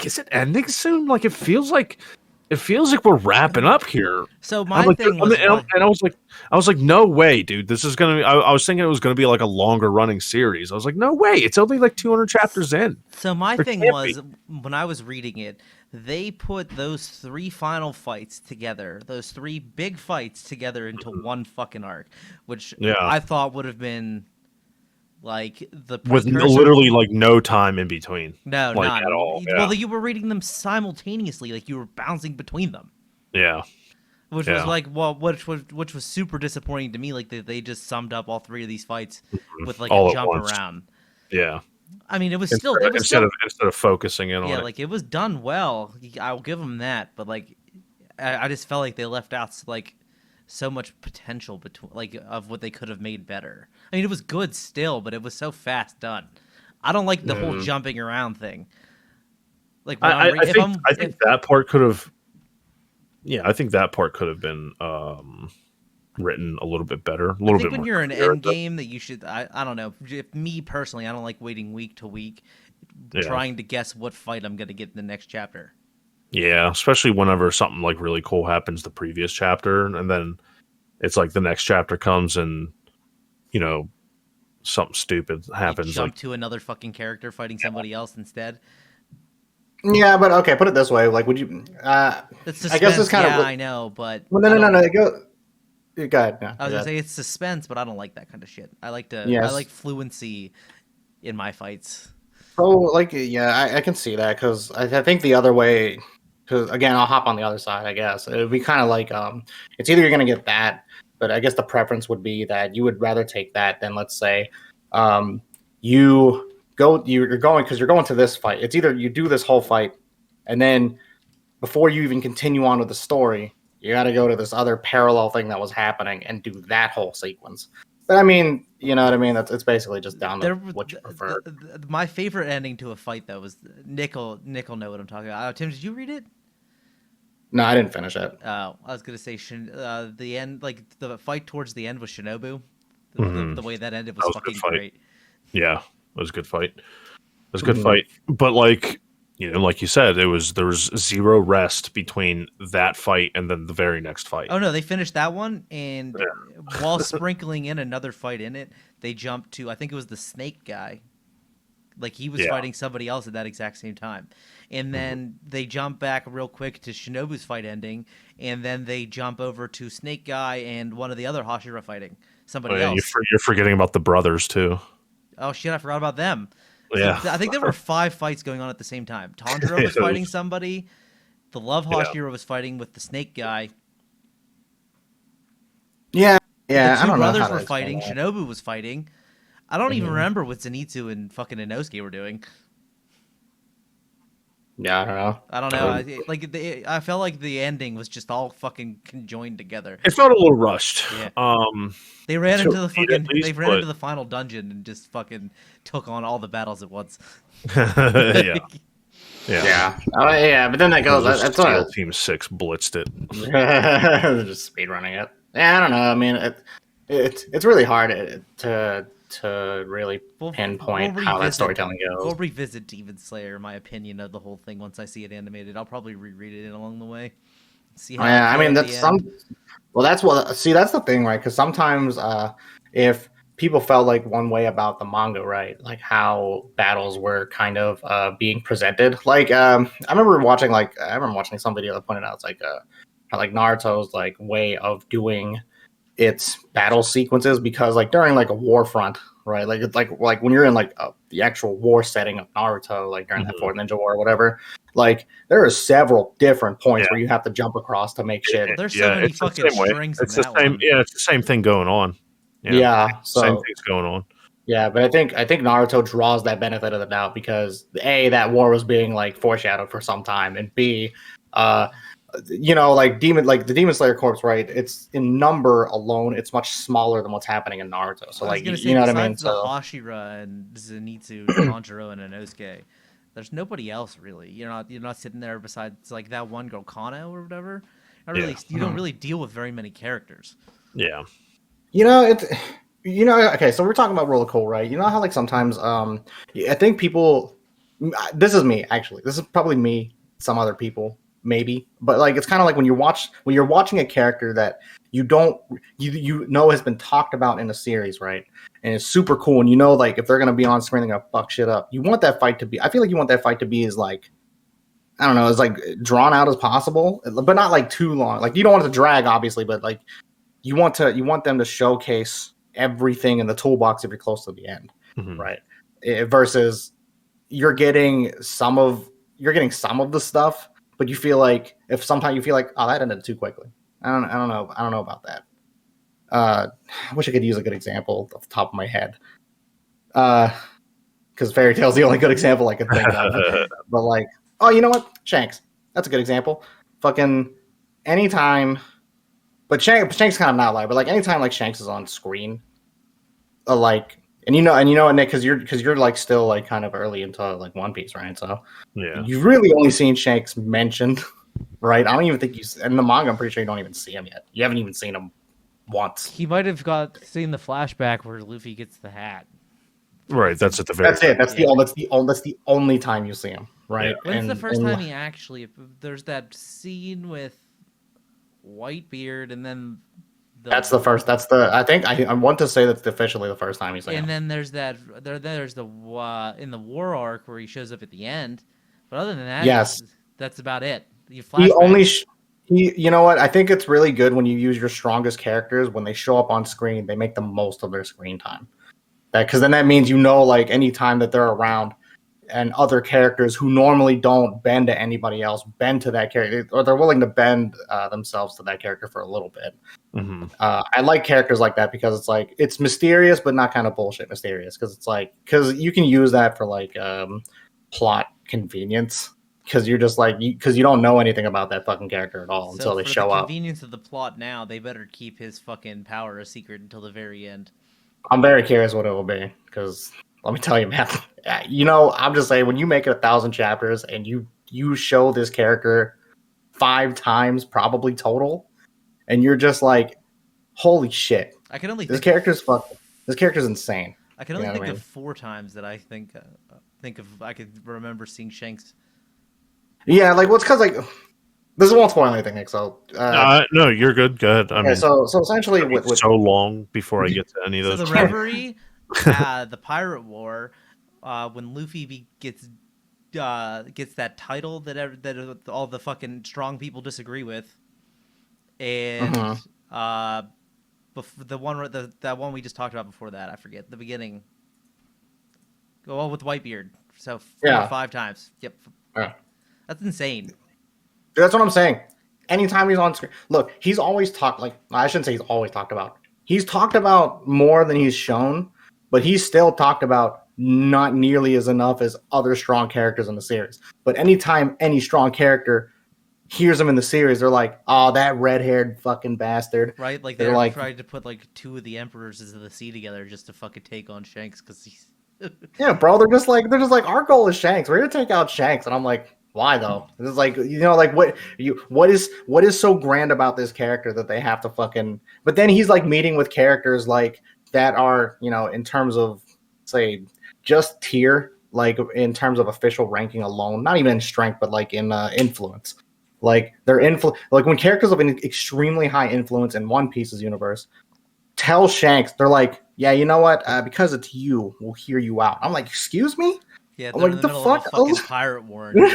is it ending soon? Like, it feels like we're wrapping up here. So my thing was, and I was like, no way, dude. This is gonna be. I was thinking it was gonna be like a longer running series. I was like, no way. It's only like 200 chapters in. So my thing was, when I was reading it, they put those 3 final fights together, those 3 big fights together into one fucking arc, which I thought would have been. Like with literally like no time in between. No, like, not at all. Yeah. Well, you were reading them simultaneously, like you were bouncing between them. Yeah, which was like, which was super disappointing to me. Like they just summed up all 3 of these fights with like all a jump around. Yeah, I mean, instead of focusing in on it. Yeah, like it was done well. I'll give them that, but like I just felt like they left out like so much potential between of what they could have made better. I mean, it was good still, but it was so fast done. I don't like the whole jumping around thing. Like I think that part could have. Yeah, I think that part could have been written a little bit better. A little bit when more you're an end game that you should. I don't know. If me personally, I don't like waiting week to week, trying to guess what fight I'm going to get in the next chapter. Yeah, especially whenever something like really cool happens the previous chapter, and then it's like the next chapter comes and something stupid happens. You jump to another fucking character fighting somebody else instead. Yeah, but okay, put it this way: like, would you? I guess it's kind of. I know, but well, no. Go ahead. No, I was gonna say it's suspense, but I don't like that kind of shit. I like fluency in my fights. So, I can see that because I think the other way. Because again, I'll hop on the other side. I guess it would be kind of like it's either you're gonna get that, but I guess the preference would be that you would rather take that than, let's say, you're going because you're going to this fight. It's either you do this whole fight, and then before you even continue on with the story, you got to go to this other parallel thing that was happening and do that whole sequence. But I mean, you know what I mean? It's basically just down to what you prefer. My favorite ending to a fight though was Nickel know what I'm talking about. Tim, did you read it? No, I didn't finish it. Oh, I was gonna say the end, like the fight towards the end with Shinobu. The way that ended was fucking great. Yeah, it was a good fight. It was a good fight, but like you said, there was 0 rest between that fight and then the very next fight. Oh no, they finished that one, and while sprinkling in another fight in it, they jumped to, I think it was the snake guy. Like he was fighting somebody else at that exact same time. And then they jump back real quick to Shinobu's fight ending, and then they jump over to Snake Guy and one of the other Hashira fighting. somebody else. You're forgetting about the brothers too. Oh shit, I forgot about them. Yeah. So I think there were 5 fights going on at the same time. Tanjiro was fighting somebody. The Love Hashira was fighting with the snake guy. Yeah. The I two don't know brothers how to were explain fighting. that. Shinobu was fighting. I don't even remember what Zenitsu and fucking Inosuke were doing. Yeah, I don't know. I don't know. I felt like the ending was just all fucking conjoined together. It felt a little rushed. Yeah. They To ran into the read fucking. at least, They ran but- into the final dungeon and just fucking took on all the battles at once. Yeah. Yeah. But then that goes. That's Steel what. Team 6 blitzed it. Just speed running it. Yeah, I don't know. I mean, it's really hard to really pinpoint how that storytelling goes. We'll revisit Demon Slayer. My opinion of the whole thing once I see it animated. I'll probably reread it along the way. See how. Yeah, I mean at that's the some. end. Well, that's the thing, right? Because sometimes, if people felt like one way about the manga, right, like how battles were kind of being presented. Like, I remember watching some video that pointed out it's like how like Naruto's like way of doing its battle sequences, because like during like a war front, right, like it's like when you're in like the actual war setting of Naruto, like during that Fourth Ninja War or whatever, like there are several different points where you have to jump across to make shit. There's so many it's the fucking same way. strings in It's the that same. one. Yeah, it's the same thing going on. So same thing's going on. yeah, but I think Naruto draws that benefit of the doubt because A, that war was being like foreshadowed for some time, and B, like the Demon Slayer corpse, right? It's in number alone, it's much smaller than what's happening in Naruto. So I was like, gonna say, you know what I mean? besides the So Hashira and Zenitsu, Tanjiro, and Inosuke, there's nobody else really. You're not sitting there besides like that one girl Kano or whatever. You don't really deal with very many characters. Yeah. Okay, so we're talking about Roller Cool, right? You know how like sometimes I think people, this is me actually. This is probably me, some other people maybe, but like it's kind of like when you're watching a character that you know has been talked about in a series, right? And it's super cool, and like if they're gonna be on screen, they're gonna fuck shit up. You want that fight to be. I feel like you want that fight to be as like, I don't know, as like drawn out as possible, but not like too long. Like you don't want it to drag, obviously, but like you want them to showcase everything in the toolbox if you're close to the end, right? Versus you're getting some of the stuff, but you feel like sometimes you feel like, oh, that ended too quickly. I don't know about that. I wish I could use a good example off the top of my head. Because Fairy Tail's the only good example I could think of. But like, oh, you know what? Shanks. That's a good example. Fucking anytime. But Shanks kind of not like, but like anytime like Shanks is on screen, like, and Nick, because you're like still like kind of early into like One Piece, right? So Yeah. you've really only seen Shanks mentioned, right? I don't even think in the manga. I'm pretty sure you don't even see him yet. You haven't even seen him once. He might have seen the flashback where Luffy gets the hat. Right. That's at the very. That's it. That's the only time you see him, right? Yeah. When's the first time he actually? There's that scene with Whitebeard, and then that's the first. I think I want to say that's officially the first time you see him. And then there's there's the in the war arc where he shows up at the end. But other than that, yes, that's about it. He only. You know what? I think it's really good when you use your strongest characters when they show up on screen. They make the most of their screen time. Because then that means like any time that they're around, and other characters who normally don't bend to anybody else bend to that character, or they're willing to bend themselves to that character for a little bit. I like characters like that because it's like it's mysterious but not kind of bullshit mysterious, because you can use that for like plot convenience, because you're just like because you don't know anything about that fucking character at all until they show up. Convenience of the plot now, they better keep his fucking power a secret until the very end. I'm very curious what it will be, because let me tell you, man. I'm just saying, when you make it 1,000 chapters and you show this character 5 times probably total, and you're just like, holy shit! I can only this character's insane. I can only think of 4 times that I think of. I could remember seeing Shanks. Yeah, like what's because like this won't spoil anything, Nick. So no, you're good. Go ahead. I mean, so essentially, with so long before I get to any of those. So the Reverie, the Pirate War, when Luffy gets that title that all the fucking strong people disagree with, and The one that one we just talked about before that, I forget the beginning. Go on with Whitebeard. So 4 or 5 times. Yep. Yeah. That's insane. That's what I'm saying. Anytime he's on screen, look, he's always talked like I shouldn't say he's always talked about. He's talked about more than he's shown, but he's still talked about not nearly as enough as other strong characters in the series. But anytime any strong character hears him in the series, they're like, "Oh, that red-haired fucking bastard!" Right? Like they're like trying to put like 2 of the emperors of the sea together just to fucking take on Shanks because he's. Yeah, bro. They're just like our goal is Shanks. We're gonna take out Shanks, and I'm like, why though? It's like like what is so grand about this character that they have to fucking? But then he's like meeting with characters like that are in terms of say just tier, like in terms of official ranking alone, not even in strength, but like in influence. Like their like when characters of an extremely high influence in One Piece's universe tell Shanks, they're like, yeah, you know what? Because it's you, we'll hear you out. I'm like, excuse me? Yeah, I'm they're like, in the middle of a fucking pirate war and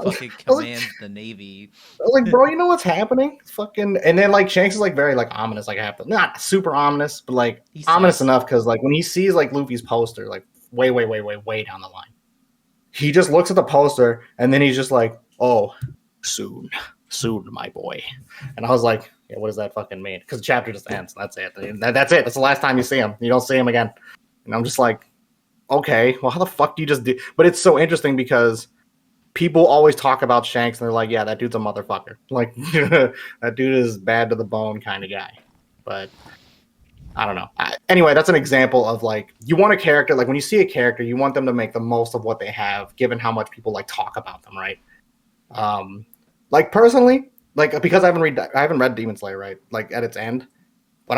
fucking commands the Navy. I was like, bro, you know what's happening? Fucking, and then like Shanks is like very like ominous, like I have to not super ominous, but like ominous enough because like when he sees like Luffy's poster, like way down the line, he just looks at the poster and then he's just like, oh, soon, my boy. And I was like, yeah, what does that fucking mean? Because the chapter just ends. That's it. That's it. That's the last time you see him. You don't see him again. And I'm just like, okay, well, how the fuck do you just do? But it's so interesting because people always talk about Shanks and they're like, yeah, that dude's a motherfucker. Like, that dude is bad to the bone kind of guy. But I don't know. Anyway, that's an example of like, you want a character, like when you see a character, you want them to make the most of what they have, given how much people like talk about them, right? Like personally, like because I haven't read Demon Slayer, right? Like at its end, but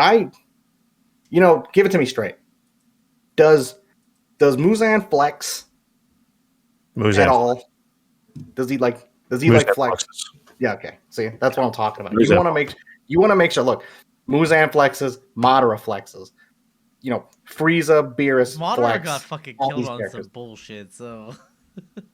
give it to me straight. Does Muzan flex at all? Does he like flex? Flexes. Yeah, okay. See, that's what I'm talking about. You want to make sure. Look, Muzan flexes, Madara flexes. Frieza, Beerus, Madara flex. got fucking killed on some bullshit. So,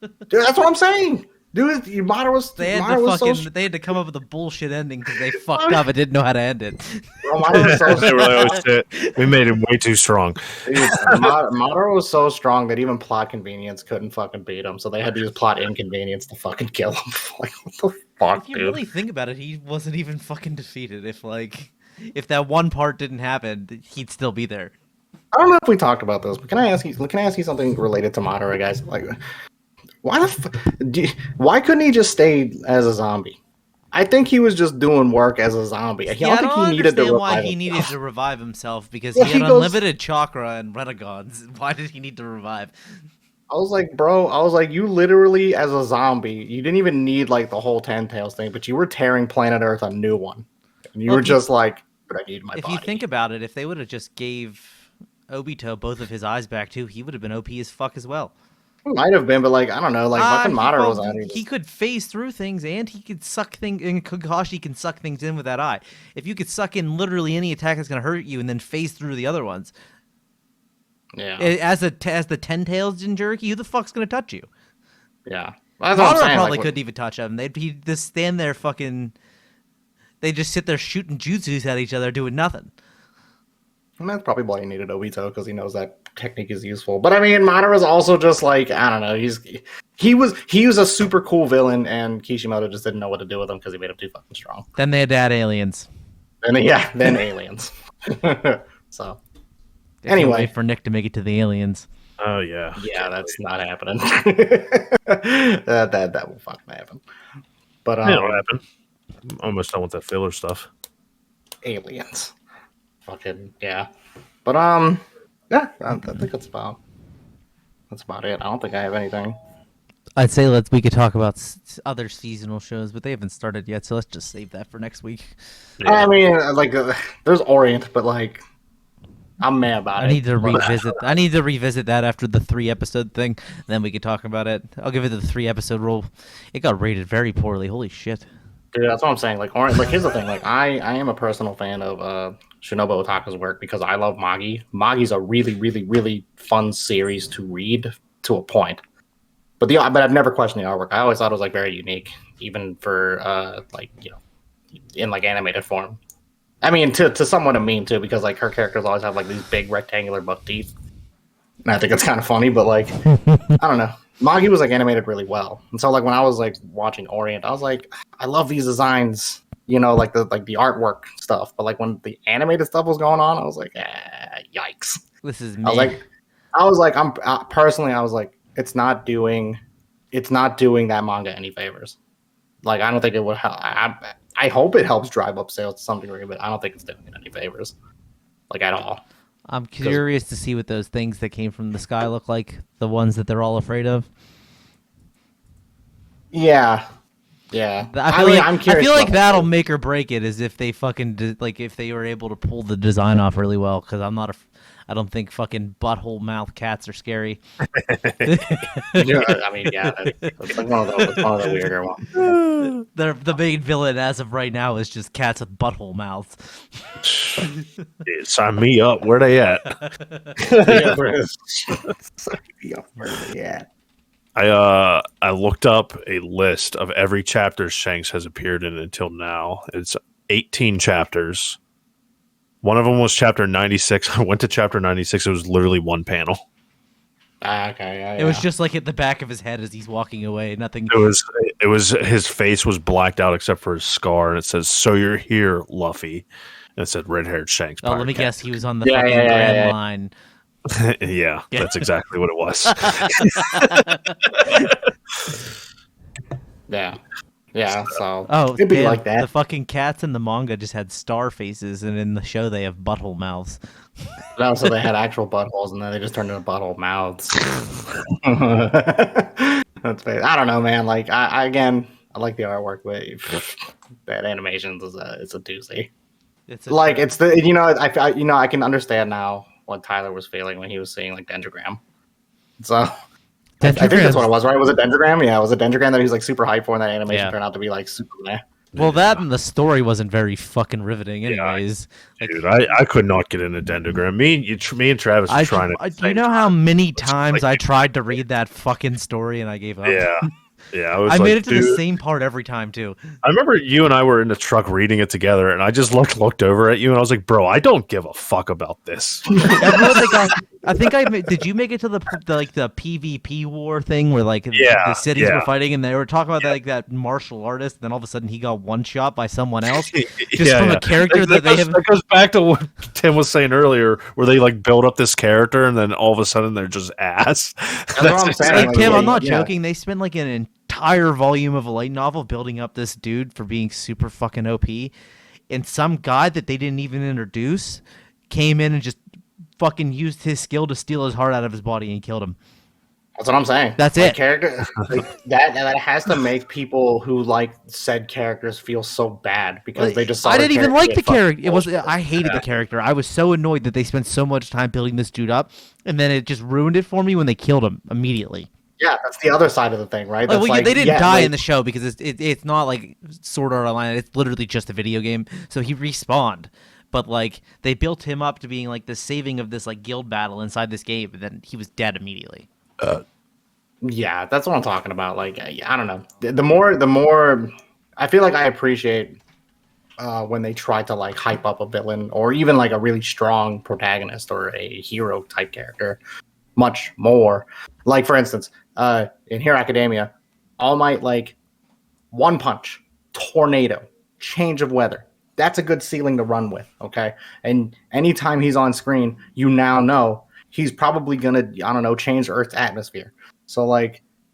dude, that's what I'm saying. Dude, Madara was. They had to come up with a bullshit ending because they fucked up and didn't know how to end it. Bro, Madara was shit. We made him way too strong. Dude, Madara was so strong that even plot convenience couldn't fucking beat him. So they had to use plot inconvenience to fucking kill him. Like, what the fuck, if you really think about it, he wasn't even fucking defeated. If that one part didn't happen, he'd still be there. I don't know if we talked about this, but can I ask you something related to Madara, guys? Like, why couldn't he just stay as a zombie? I think he was just doing work as a zombie. I don't think he needed to revive why he needed to revive himself because he had unlimited chakra and renegons. Why did he need to revive? I was like, bro, you literally as a zombie, you didn't even need like the whole Ten Tails thing, but you were tearing planet Earth a new one. And you were just like, but I need my body. If you think about it, if they would have just gave Obito both of his eyes back too, he would have been OP as fuck as well. Might have been, but like I don't know, like fucking Madara was on it. He could phase through things, and he could suck things. And Kakashi can suck things in with that eye. If you could suck in literally any attack that's gonna hurt you, and then phase through the other ones. Yeah. As the 10 Tails Jinchuriki, who the fuck's gonna touch you? Yeah. Madara probably couldn't even touch him. They'd just stand there fucking. They just sit there shooting jutsus at each other, doing nothing. And that's probably why he needed Obito, because he knows that technique is useful. But I mean, Madara's also just like, I don't know, he was a super cool villain, and Kishimoto just didn't know what to do with him because he made him too fucking strong. Then they had to add aliens. And then aliens. So anyway, wait for Nick to make it to the aliens. Oh yeah, that's not happening. that will fucking happen. But it'll happen. I'm almost done with that filler stuff. Aliens. Fucking yeah, but yeah, I think that's about it. I don't think I have anything. I'd say we could talk about other seasonal shows, but they haven't started yet, so let's just save that for next week. Yeah. I mean, like there's Orient, but like I'm mad about it. I need to revisit that after the 3-episode thing. Then we could talk about it. I'll give it the 3-episode rule. It got rated very poorly. Holy shit. Dude, that's what I'm saying. Like Orient. Like here's the thing. Like I am a personal fan of Shinobu Otaka's work because I love Magi. Magi's a really, really, really fun series to read to a point. But I've never questioned the artwork. I always thought it was like very unique, even for in like animated form. I mean, to somewhat a meme too, because like her characters always have like these big rectangular buck teeth, and I think it's kind of funny. But like, I don't know, Magi was like animated really well, and so like when I was like watching Orient, I was like, I love these designs, you know, like the artwork stuff. But like when the animated stuff was going on, I was like, yikes. This is me. I was like, personally, I was like, it's not doing that manga any favors. Like, I don't think it would help. I hope it helps drive up sales to some degree, but I don't think it's doing it any favors, like at all. I'm curious to see what those things that came from the sky look like. The ones that they're all afraid of. Yeah. I'm curious. I feel like that'll make or break it, is if they fucking if they were able to pull the design off really well. Because I don't think fucking butthole mouth cats are scary. I mean, yeah, it's like one of the weirder ones. The main villain as of right now is just cats with butthole mouths. Sign me up. Where they at? Yeah. I looked up a list of every chapter Shanks has appeared in until now. It's 18 chapters. One of them was chapter 96. I went to chapter 96. It was literally one panel. Okay. Yeah. It was just like at the back of his head as he's walking away. Nothing. It was his face was blacked out except for his scar, and it says, "So you're here, Luffy." And it said red-haired Shanks. Oh, let me guess. He was on the fucking grand line. Yeah, that's exactly what it was. Yeah, so it'd be like that. The fucking cats in the manga just had star faces, and in the show they have butthole mouths. No, so they had actual buttholes, and then they just turned into butthole mouths. That's fair. I don't know, man. Like, I like the artwork, but that animations is a doozy. I can understand now what Tyler was feeling when he was seeing like Dendrogram. So. I think that's what it was, right? Was it Dendrogram? Yeah, it was a Dendrogram that he was like super hyped for, and that animation turned out to be like super meh. Well, that and the story wasn't very fucking riveting, anyways. Yeah, dude, I could not get into Dendrogram. Me and Travis were trying to. Do you know how many times I tried to read that fucking story and I gave up? Yeah. I made it to the same part every time too. I remember you and I were in the truck reading it together, and I just looked over at you, and I was like, "Bro, I don't give a fuck about this." Did you make it to the PvP war thing where the cities were fighting and they were talking about that martial artist, and then all of a sudden he got one shot by someone else just from a character that goes back to what Tim was saying earlier, where they build up this character and then all of a sudden they're just ass. That's what I'm saying. Tim, I'm not joking. They spent an entire volume of a light novel building up this dude for being super fucking OP, and some guy that they didn't even introduce came in and just fucking used his skill to steal his heart out of his body and killed him. That's what I'm saying. That's it. Character that has to make people who like said characters feel so bad because they just. I didn't even like the character. I hated the character. I was so annoyed that they spent so much time building this dude up, and then it just ruined it for me when they killed him immediately. Yeah, that's the other side of the thing, right? They didn't die in the show because it's not like Sword Art Online. It's literally just a video game. So he respawned. But they built him up to being the saving of this guild battle inside this game, and then he was dead immediately. Yeah, that's what I'm talking about. I don't know. The more I feel like I appreciate when they try to hype up a villain or even a really strong protagonist or a hero type character much more. For instance, in Hero Academia, All Might one punch, tornado, change of weather. That's a good ceiling to run with, okay? And anytime he's on screen, you now know he's probably going to, change Earth's atmosphere. So,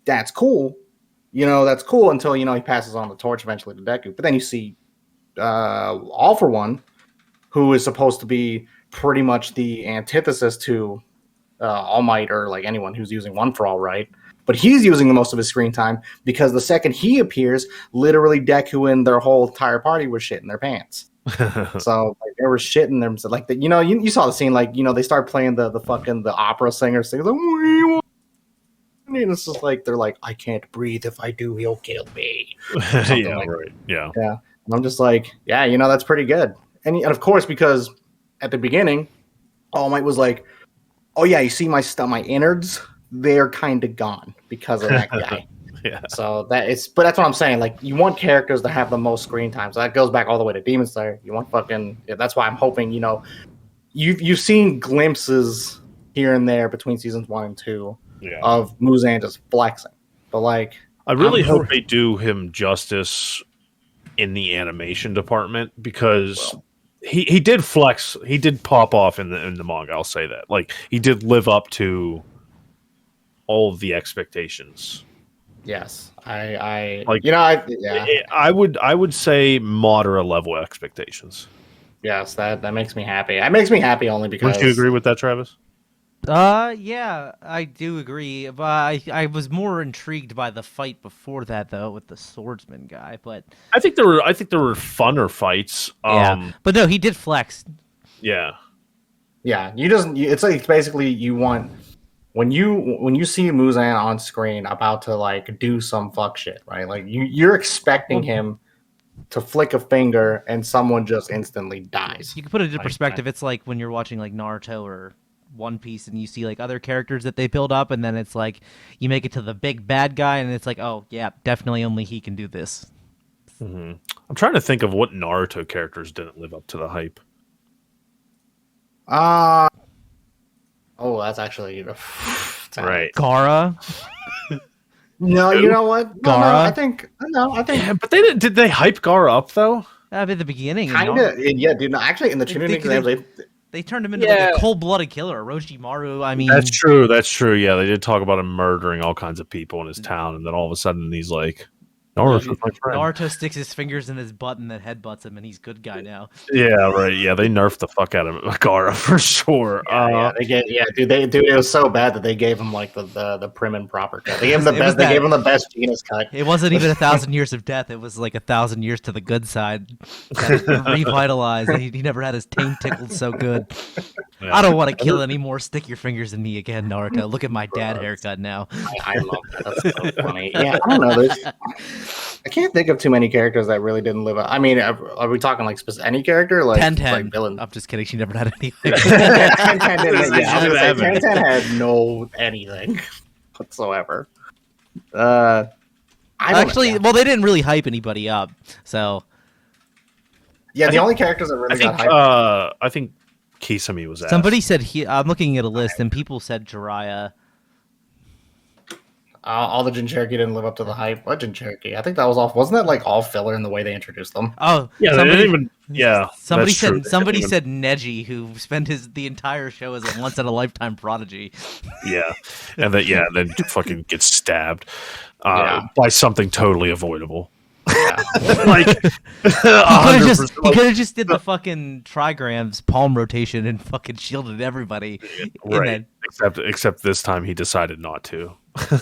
that's cool. That's cool until, he passes on the torch eventually to Deku. But then you see All For One, who is supposed to be pretty much the antithesis to All Might or, anyone who's using One For All, right? But he's using the most of his screen time because the second he appears, literally Deku and their whole entire party were shitting their pants. So they were shitting them. So you saw the scene. They start playing the opera singer sings. And it's just they're I can't breathe. If I do, he'll kill me. Right. Yeah. And I'm just that's pretty good. And of course, because at the beginning, All Might was oh yeah, you see my innards. They're kind of gone because of that guy. Yeah. So but that's what I'm saying. Like, you want characters that have the most screen time. So that goes back all the way to Demon Slayer. You want that's why I'm hoping, you've seen glimpses here and there between seasons 1 and 2 of Muzan just flexing. But like, I really hope they do him justice in the animation department, because he did flex. He did pop off in the manga. I'll say that. Like, he did live up to all of the expectations. Yes, I would say moderate level expectations. Yes, that makes me happy. It makes me happy only because. Would you agree with that, Travis? Yeah, I do agree. But I was more intrigued by the fight before that, though, with the swordsman guy. But I think there were funner fights. Yeah, but no, he did flex. Yeah. Yeah, it's like basically you want when you see Muzan on screen about to like do some fuck shit, right? Like you're expecting him to flick a finger and someone just instantly dies. You can put it into perspective. It's like when you're watching like Naruto or One Piece and you see like other characters that they build up, and then it's like you make it to the big bad guy and it's like, oh yeah, definitely only he can do this. Mm-hmm. I'm trying to think of what Naruto characters didn't live up to the hype. That's actually right. Gaara. No, you know what? Gaara. No, I think. Yeah, but they did they hype Gaara up though? At the beginning, kind of. Yeah, dude. No, actually, in the Chunin exams, they turned him into like a cold-blooded killer, Orochimaru. I mean, that's true. Yeah, they did talk about him murdering all kinds of people in his town, and then all of a sudden he's like, Naruto sticks his fingers in his butt and then headbutts him, and he's good guy now. Yeah, right. Yeah, they nerfed the fuck out of Gaara for sure. It was so bad that they gave him like the prim and proper cut. They gave him the best. They gave him the best genus cut. It wasn't even 1,000 years of death. It was like 1,000 years to the good side. Revitalized. He never had his taint tickled so good. Yeah. I don't want to kill anymore. Stick your fingers in me again, Naruto. Look at my dad haircut now. I love that. That's so funny. Yeah, I don't know. I can't think of too many characters that really didn't live up. I mean, are we talking like any character? Like 10-10. Like villain? I'm just kidding. She never had anything. 10-10 had no anything whatsoever. Well, they didn't really hype anybody up. So, yeah, the only characters that really got hyped. I think Kisame was asked. Somebody said I'm looking at a list, and people said Jiraiya. All the Jinchuriki didn't live up to the hype. What Jinchuriki? I think that was all. Wasn't that like all filler in the way they introduced them? Oh, yeah. They didn't even. Yeah. Somebody said Neji, who spent the entire show as a once in a lifetime prodigy. Yeah, and then fucking gets stabbed by something totally avoidable. Yeah. Like he could have just did the fucking trigrams palm rotation and fucking shielded everybody. Right. Except this time he decided not to.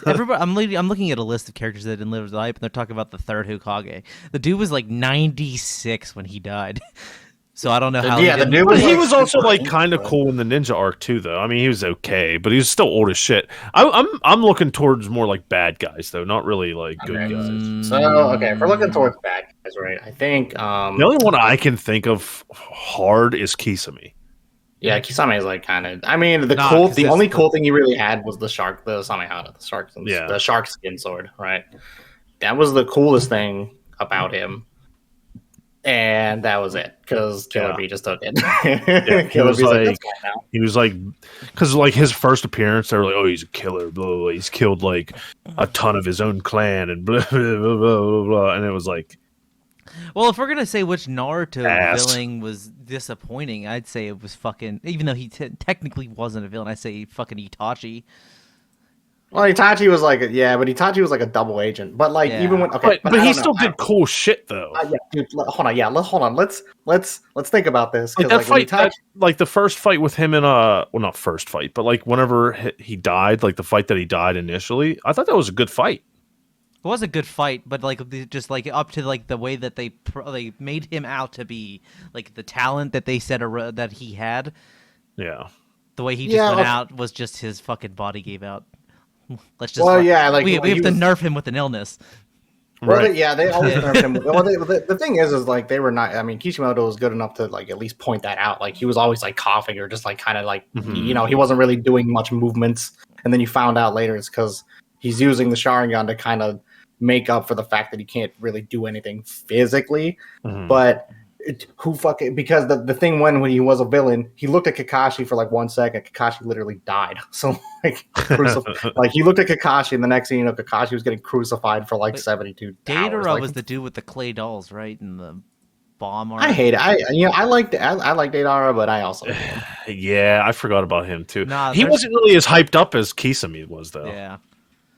Everybody, I'm looking at a list of characters that didn't live up to the hype, and they're talking about the third Hokage. The dude was like 96 when he died. So I don't know how. Yeah, he was also like kind of cool in the ninja arc too, though. I mean, he was okay, but he was still old as shit. I'm looking towards more like bad guys, though, not really like good guys. So if we're looking towards bad guys, right? I think the only one I can think of hard is Kisame. Yeah, Kisame is like kind of. I mean, the only cool thing he really had was the Samehada, the shark skin sword, right? That was the coolest thing about him. And that was it, because Killer Bee just took it. He was like, because like his first appearance, they were like, "Oh, he's a killer." Blah, blah, blah. He's killed like a ton of his own clan, and blah blah blah blah blah. And it was like, well, if we're gonna say which Naruto villain was disappointing, I'd say it was fucking. Even though he technically wasn't a villain, I'd say fucking Itachi. Well, Itachi was like, but Itachi was like a double agent. But like, even when but he still did cool shit though. Dude, hold on. Let's think about this. Like that fight, like the first fight with him in not first fight, but like whenever he died, like the fight that he died initially, I thought that was a good fight. It was a good fight, but like just like up to like the way that they made him out to be, like the talent that they said that he had. Yeah. The way he just went out was just his fucking body gave out. Let's just. Well, we have to nerf him with an illness. Well, they always nerfed him. Well, the thing is like they were not. I mean, Kishimoto was good enough to like at least point that out. Like he was always like coughing or just like kind of like he wasn't really doing much movements. And then you found out later it's because he's using the Sharingan to kind of make up for the fact that he can't really do anything physically. But because the thing when he was a villain, he looked at Kakashi for like 1 second. Kakashi literally died. So like, like he looked at Kakashi, and the next thing you know, Kakashi was getting crucified for like 72 hours. Deidara was the dude with the clay dolls, right? And the bomb art. I hate it. I like Deidara, but I also hate him. Yeah, I forgot about him too. Nah, he wasn't really as hyped up as Kisame was, though. Yeah.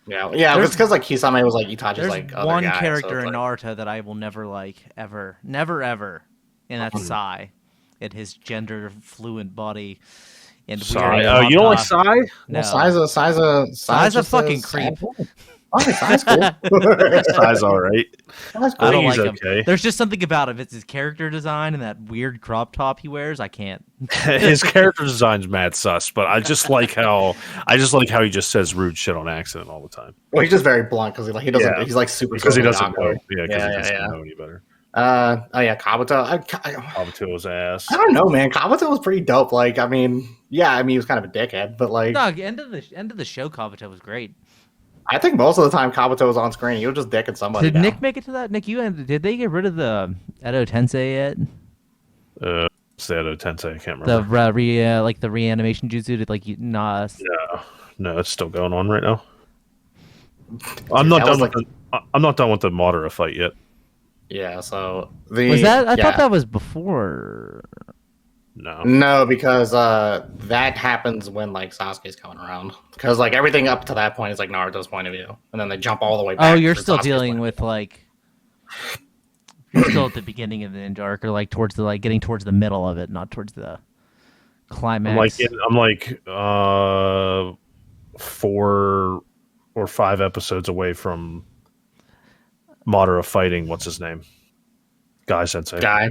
Yeah, it's because like Kisame was like Itachi's like other one guy, character so in like... Naruto that I will never like ever, never, and that's Sai, and his gender fluent body and Sai. weird. You don't like Sai? No, Well, Sai's a fucking creep. Oh, Sai's cool. Sai's all right. Sai's cool. I don't he's like him. okay. There's just something about him. It's his character design and that weird crop top he wears. I can't. His character design's mad sus, but I just like how he just says rude shit on accident all the time. Well, he's just very blunt because he doesn't. Yeah. He's like super Because he doesn't know. awkward. Yeah, because he doesn't know any better. Kabuto. Kabuto's ass. I don't know, man. Kabuto was pretty dope. Like, I mean, he was kind of a dickhead, but like, No, end of the show, Kabuto was great. I think most of the time Kabuto was on screen, he was just dicking somebody. Did down. Nick make it to that? Nick, did they get rid of the Edo Tensei yet? It's the Edo Tensei. I can't remember. The reanimation jutsu. Did like No, it's still going on right now. I'm not done with the Madara fight yet. Yeah, so was that? I thought that was before. No, because that happens when like Sasuke's coming around. Because like everything up to that point is like Naruto's point of view, and then they jump all the way back. Oh, you're still Sasuke's dealing with like. You're still at the beginning of the ninja arc, or like towards the getting towards the middle of it, not towards the climax. I'm like 4 or 5 episodes away from Madara fighting what's his name, Guy Sensei. Guy.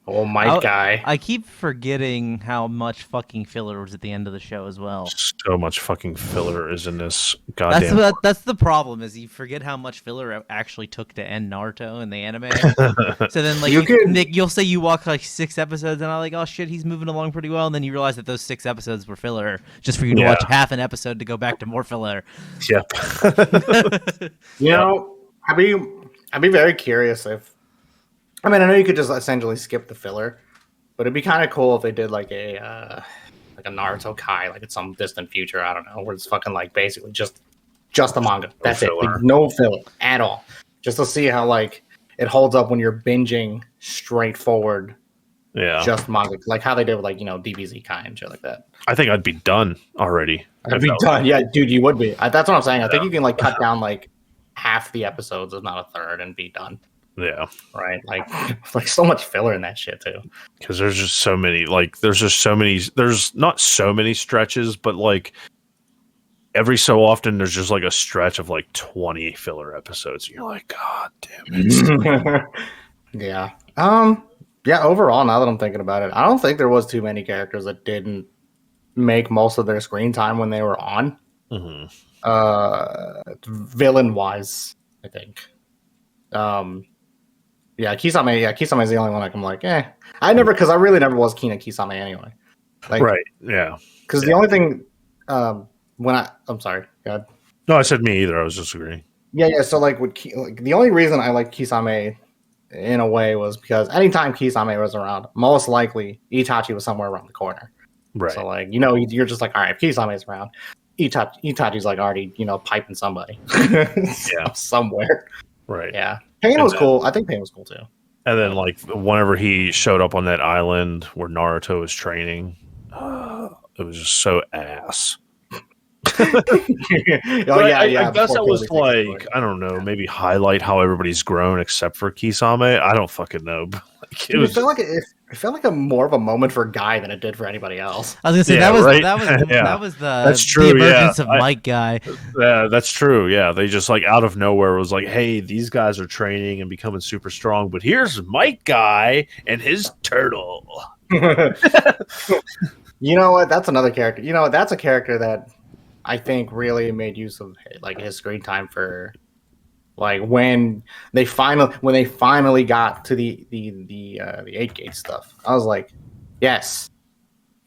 I keep forgetting how much fucking filler was at the end of the show as well. So much fucking filler is in this goddamn. That's the problem, is you forget how much filler it actually took to end Naruto in the anime. So then, like, Nick, you'll say you walk like 6 episodes, and I'm like, oh shit, he's moving along pretty well, and then you realize that those 6 episodes were filler, just for you to watch half an episode to go back to more filler. Yep. I'd be very curious if. I mean, I know you could just essentially skip the filler, but it'd be kind of cool if they did like a Naruto Kai, like in some distant future. I don't know, where it's fucking like basically just a manga. That's it, like, no filler at all. Just to see how like it holds up when you're binging straightforward. Yeah, just manga, like how they did with like DBZ Kai and shit like that. I think I'd be done already. I'd be done. Yeah, dude, you would be. That's what I'm saying. I think you can like cut down like half the episodes, if not a third, and be done. Yeah. Right. Like so much filler in that shit too. Because there's just so many. Like there's not so many stretches, but like every so often there's just like a stretch of like 20 filler episodes. And you're like, God damn it. Yeah. Yeah. Overall, now that I'm thinking about it, I don't think there was too many characters that didn't make most of their screen time when they were on. Mm-hmm. Villain wise, I think. Yeah, Kisame. Yeah, Kisame is the only one I'm like, because I really never was keen on Kisame anyway. Like, right. Yeah. Because the only thing, I'm sorry. God. No, I said me either. I was just agreeing. Yeah. So like, the only reason I like Kisame in a way was because anytime Kisame was around, most likely Itachi was somewhere around the corner. Right. So like, you're just like, all right, if Kisame's around, Itachi's like already, piping somebody. Somewhere. Right. Yeah. Pain was cool. I think Pain was cool too. And then, like, whenever he showed up on that island where Naruto was training, it was just so ass. I guess that was like, I don't know, maybe highlight how everybody's grown except for Kisame. I don't fucking know. But like, it felt like a more of a moment for Guy than it did for anybody else. I was gonna say that was that's true, the emergence of Mike Guy. Yeah, that's true. Yeah, they just like out of nowhere was like, hey, these guys are training and becoming super strong, but here's Mike Guy and his turtle. You know what? That's another character. That's a character that I think really made use of like his screen time for like when they finally got to the 8 gate stuff. I was like, yes,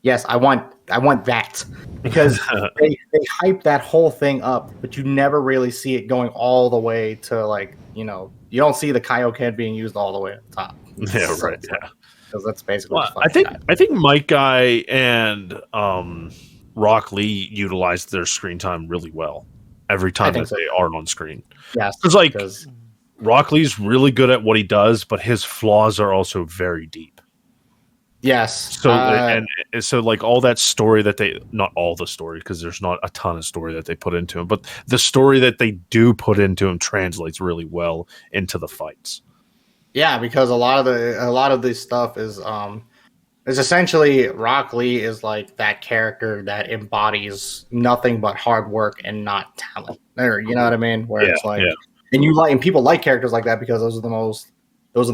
Yes, I want that because they hype that whole thing up, but you never really see it going all the way to like you don't see the Kaioken being used all the way at the top. Yeah, right. Yeah, because that's basically. Well, I think Mike Guy and Rock Lee utilized their screen time really well every time that they are on screen. Yes, because Rock Lee's really good at what he does, but his flaws are also very deep. Yes. So and so like all that story that not all the story because there's not a ton of story that they put into him, but the story that they do put into him translates really well into the fights. Yeah, because a lot of this stuff is essentially Rock Lee is like that character that embodies nothing but hard work and not talent. Or you know what I mean? Where it's like and people like characters like that because those are the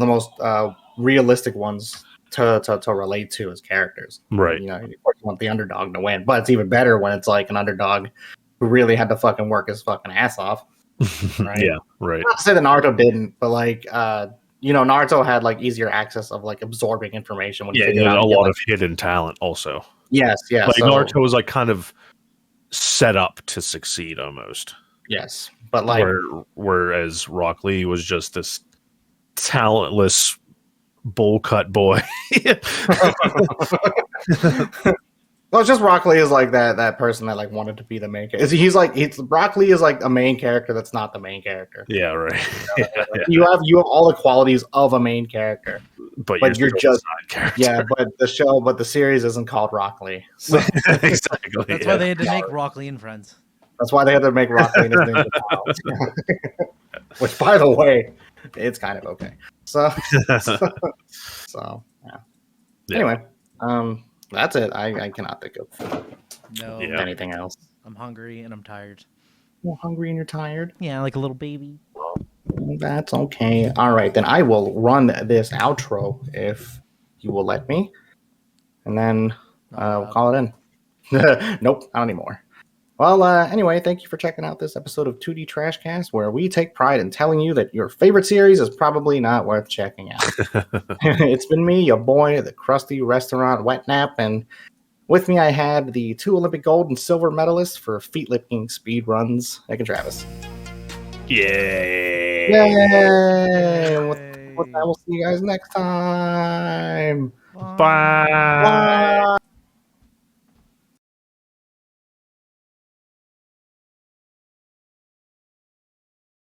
most realistic ones to relate to as characters. Right. You course you want the underdog to win, but it's even better when it's like an underdog who really had to fucking work his fucking ass off. Right? Yeah, right. Not to say that Naruto didn't, but like Naruto had like easier access of like absorbing information when he had a lot of hidden talent also. Yes, yes. Like Naruto was like kind of set up to succeed almost. Yes. But like whereas Rock Lee was just this talentless bowl cut boy. Well, it's just Rock Lee is like that person that like wanted to be the main character. Rock Lee is like a main character that's not the main character. Yeah, right. You have all the qualities of a main character, but you're just but the series isn't called Rock Lee. So. Exactly. That's why they had to make Rock Lee and Friends. That's why they had to make Rock Lee and his Ninja Pals. Which, by the way, it's kind of okay. So yeah. Anyway, that's it. I cannot think of anything else. I'm hungry and I'm tired. You're hungry and you're tired? Yeah, like a little baby. That's okay. All right, then I will run this outro if you will let me. And then we'll call it in. Nope, not anymore. Well, anyway, thank you for checking out this episode of 2D Trashcast, where we take pride in telling you that your favorite series is probably not worth checking out. It's been me, your boy, the crusty restaurant wet nap, and with me I had the 2 Olympic gold and silver medalists for feet-lifting speed runs, Nick and Travis. Yay! Yay! With that, we'll see you guys next time. Bye. Bye.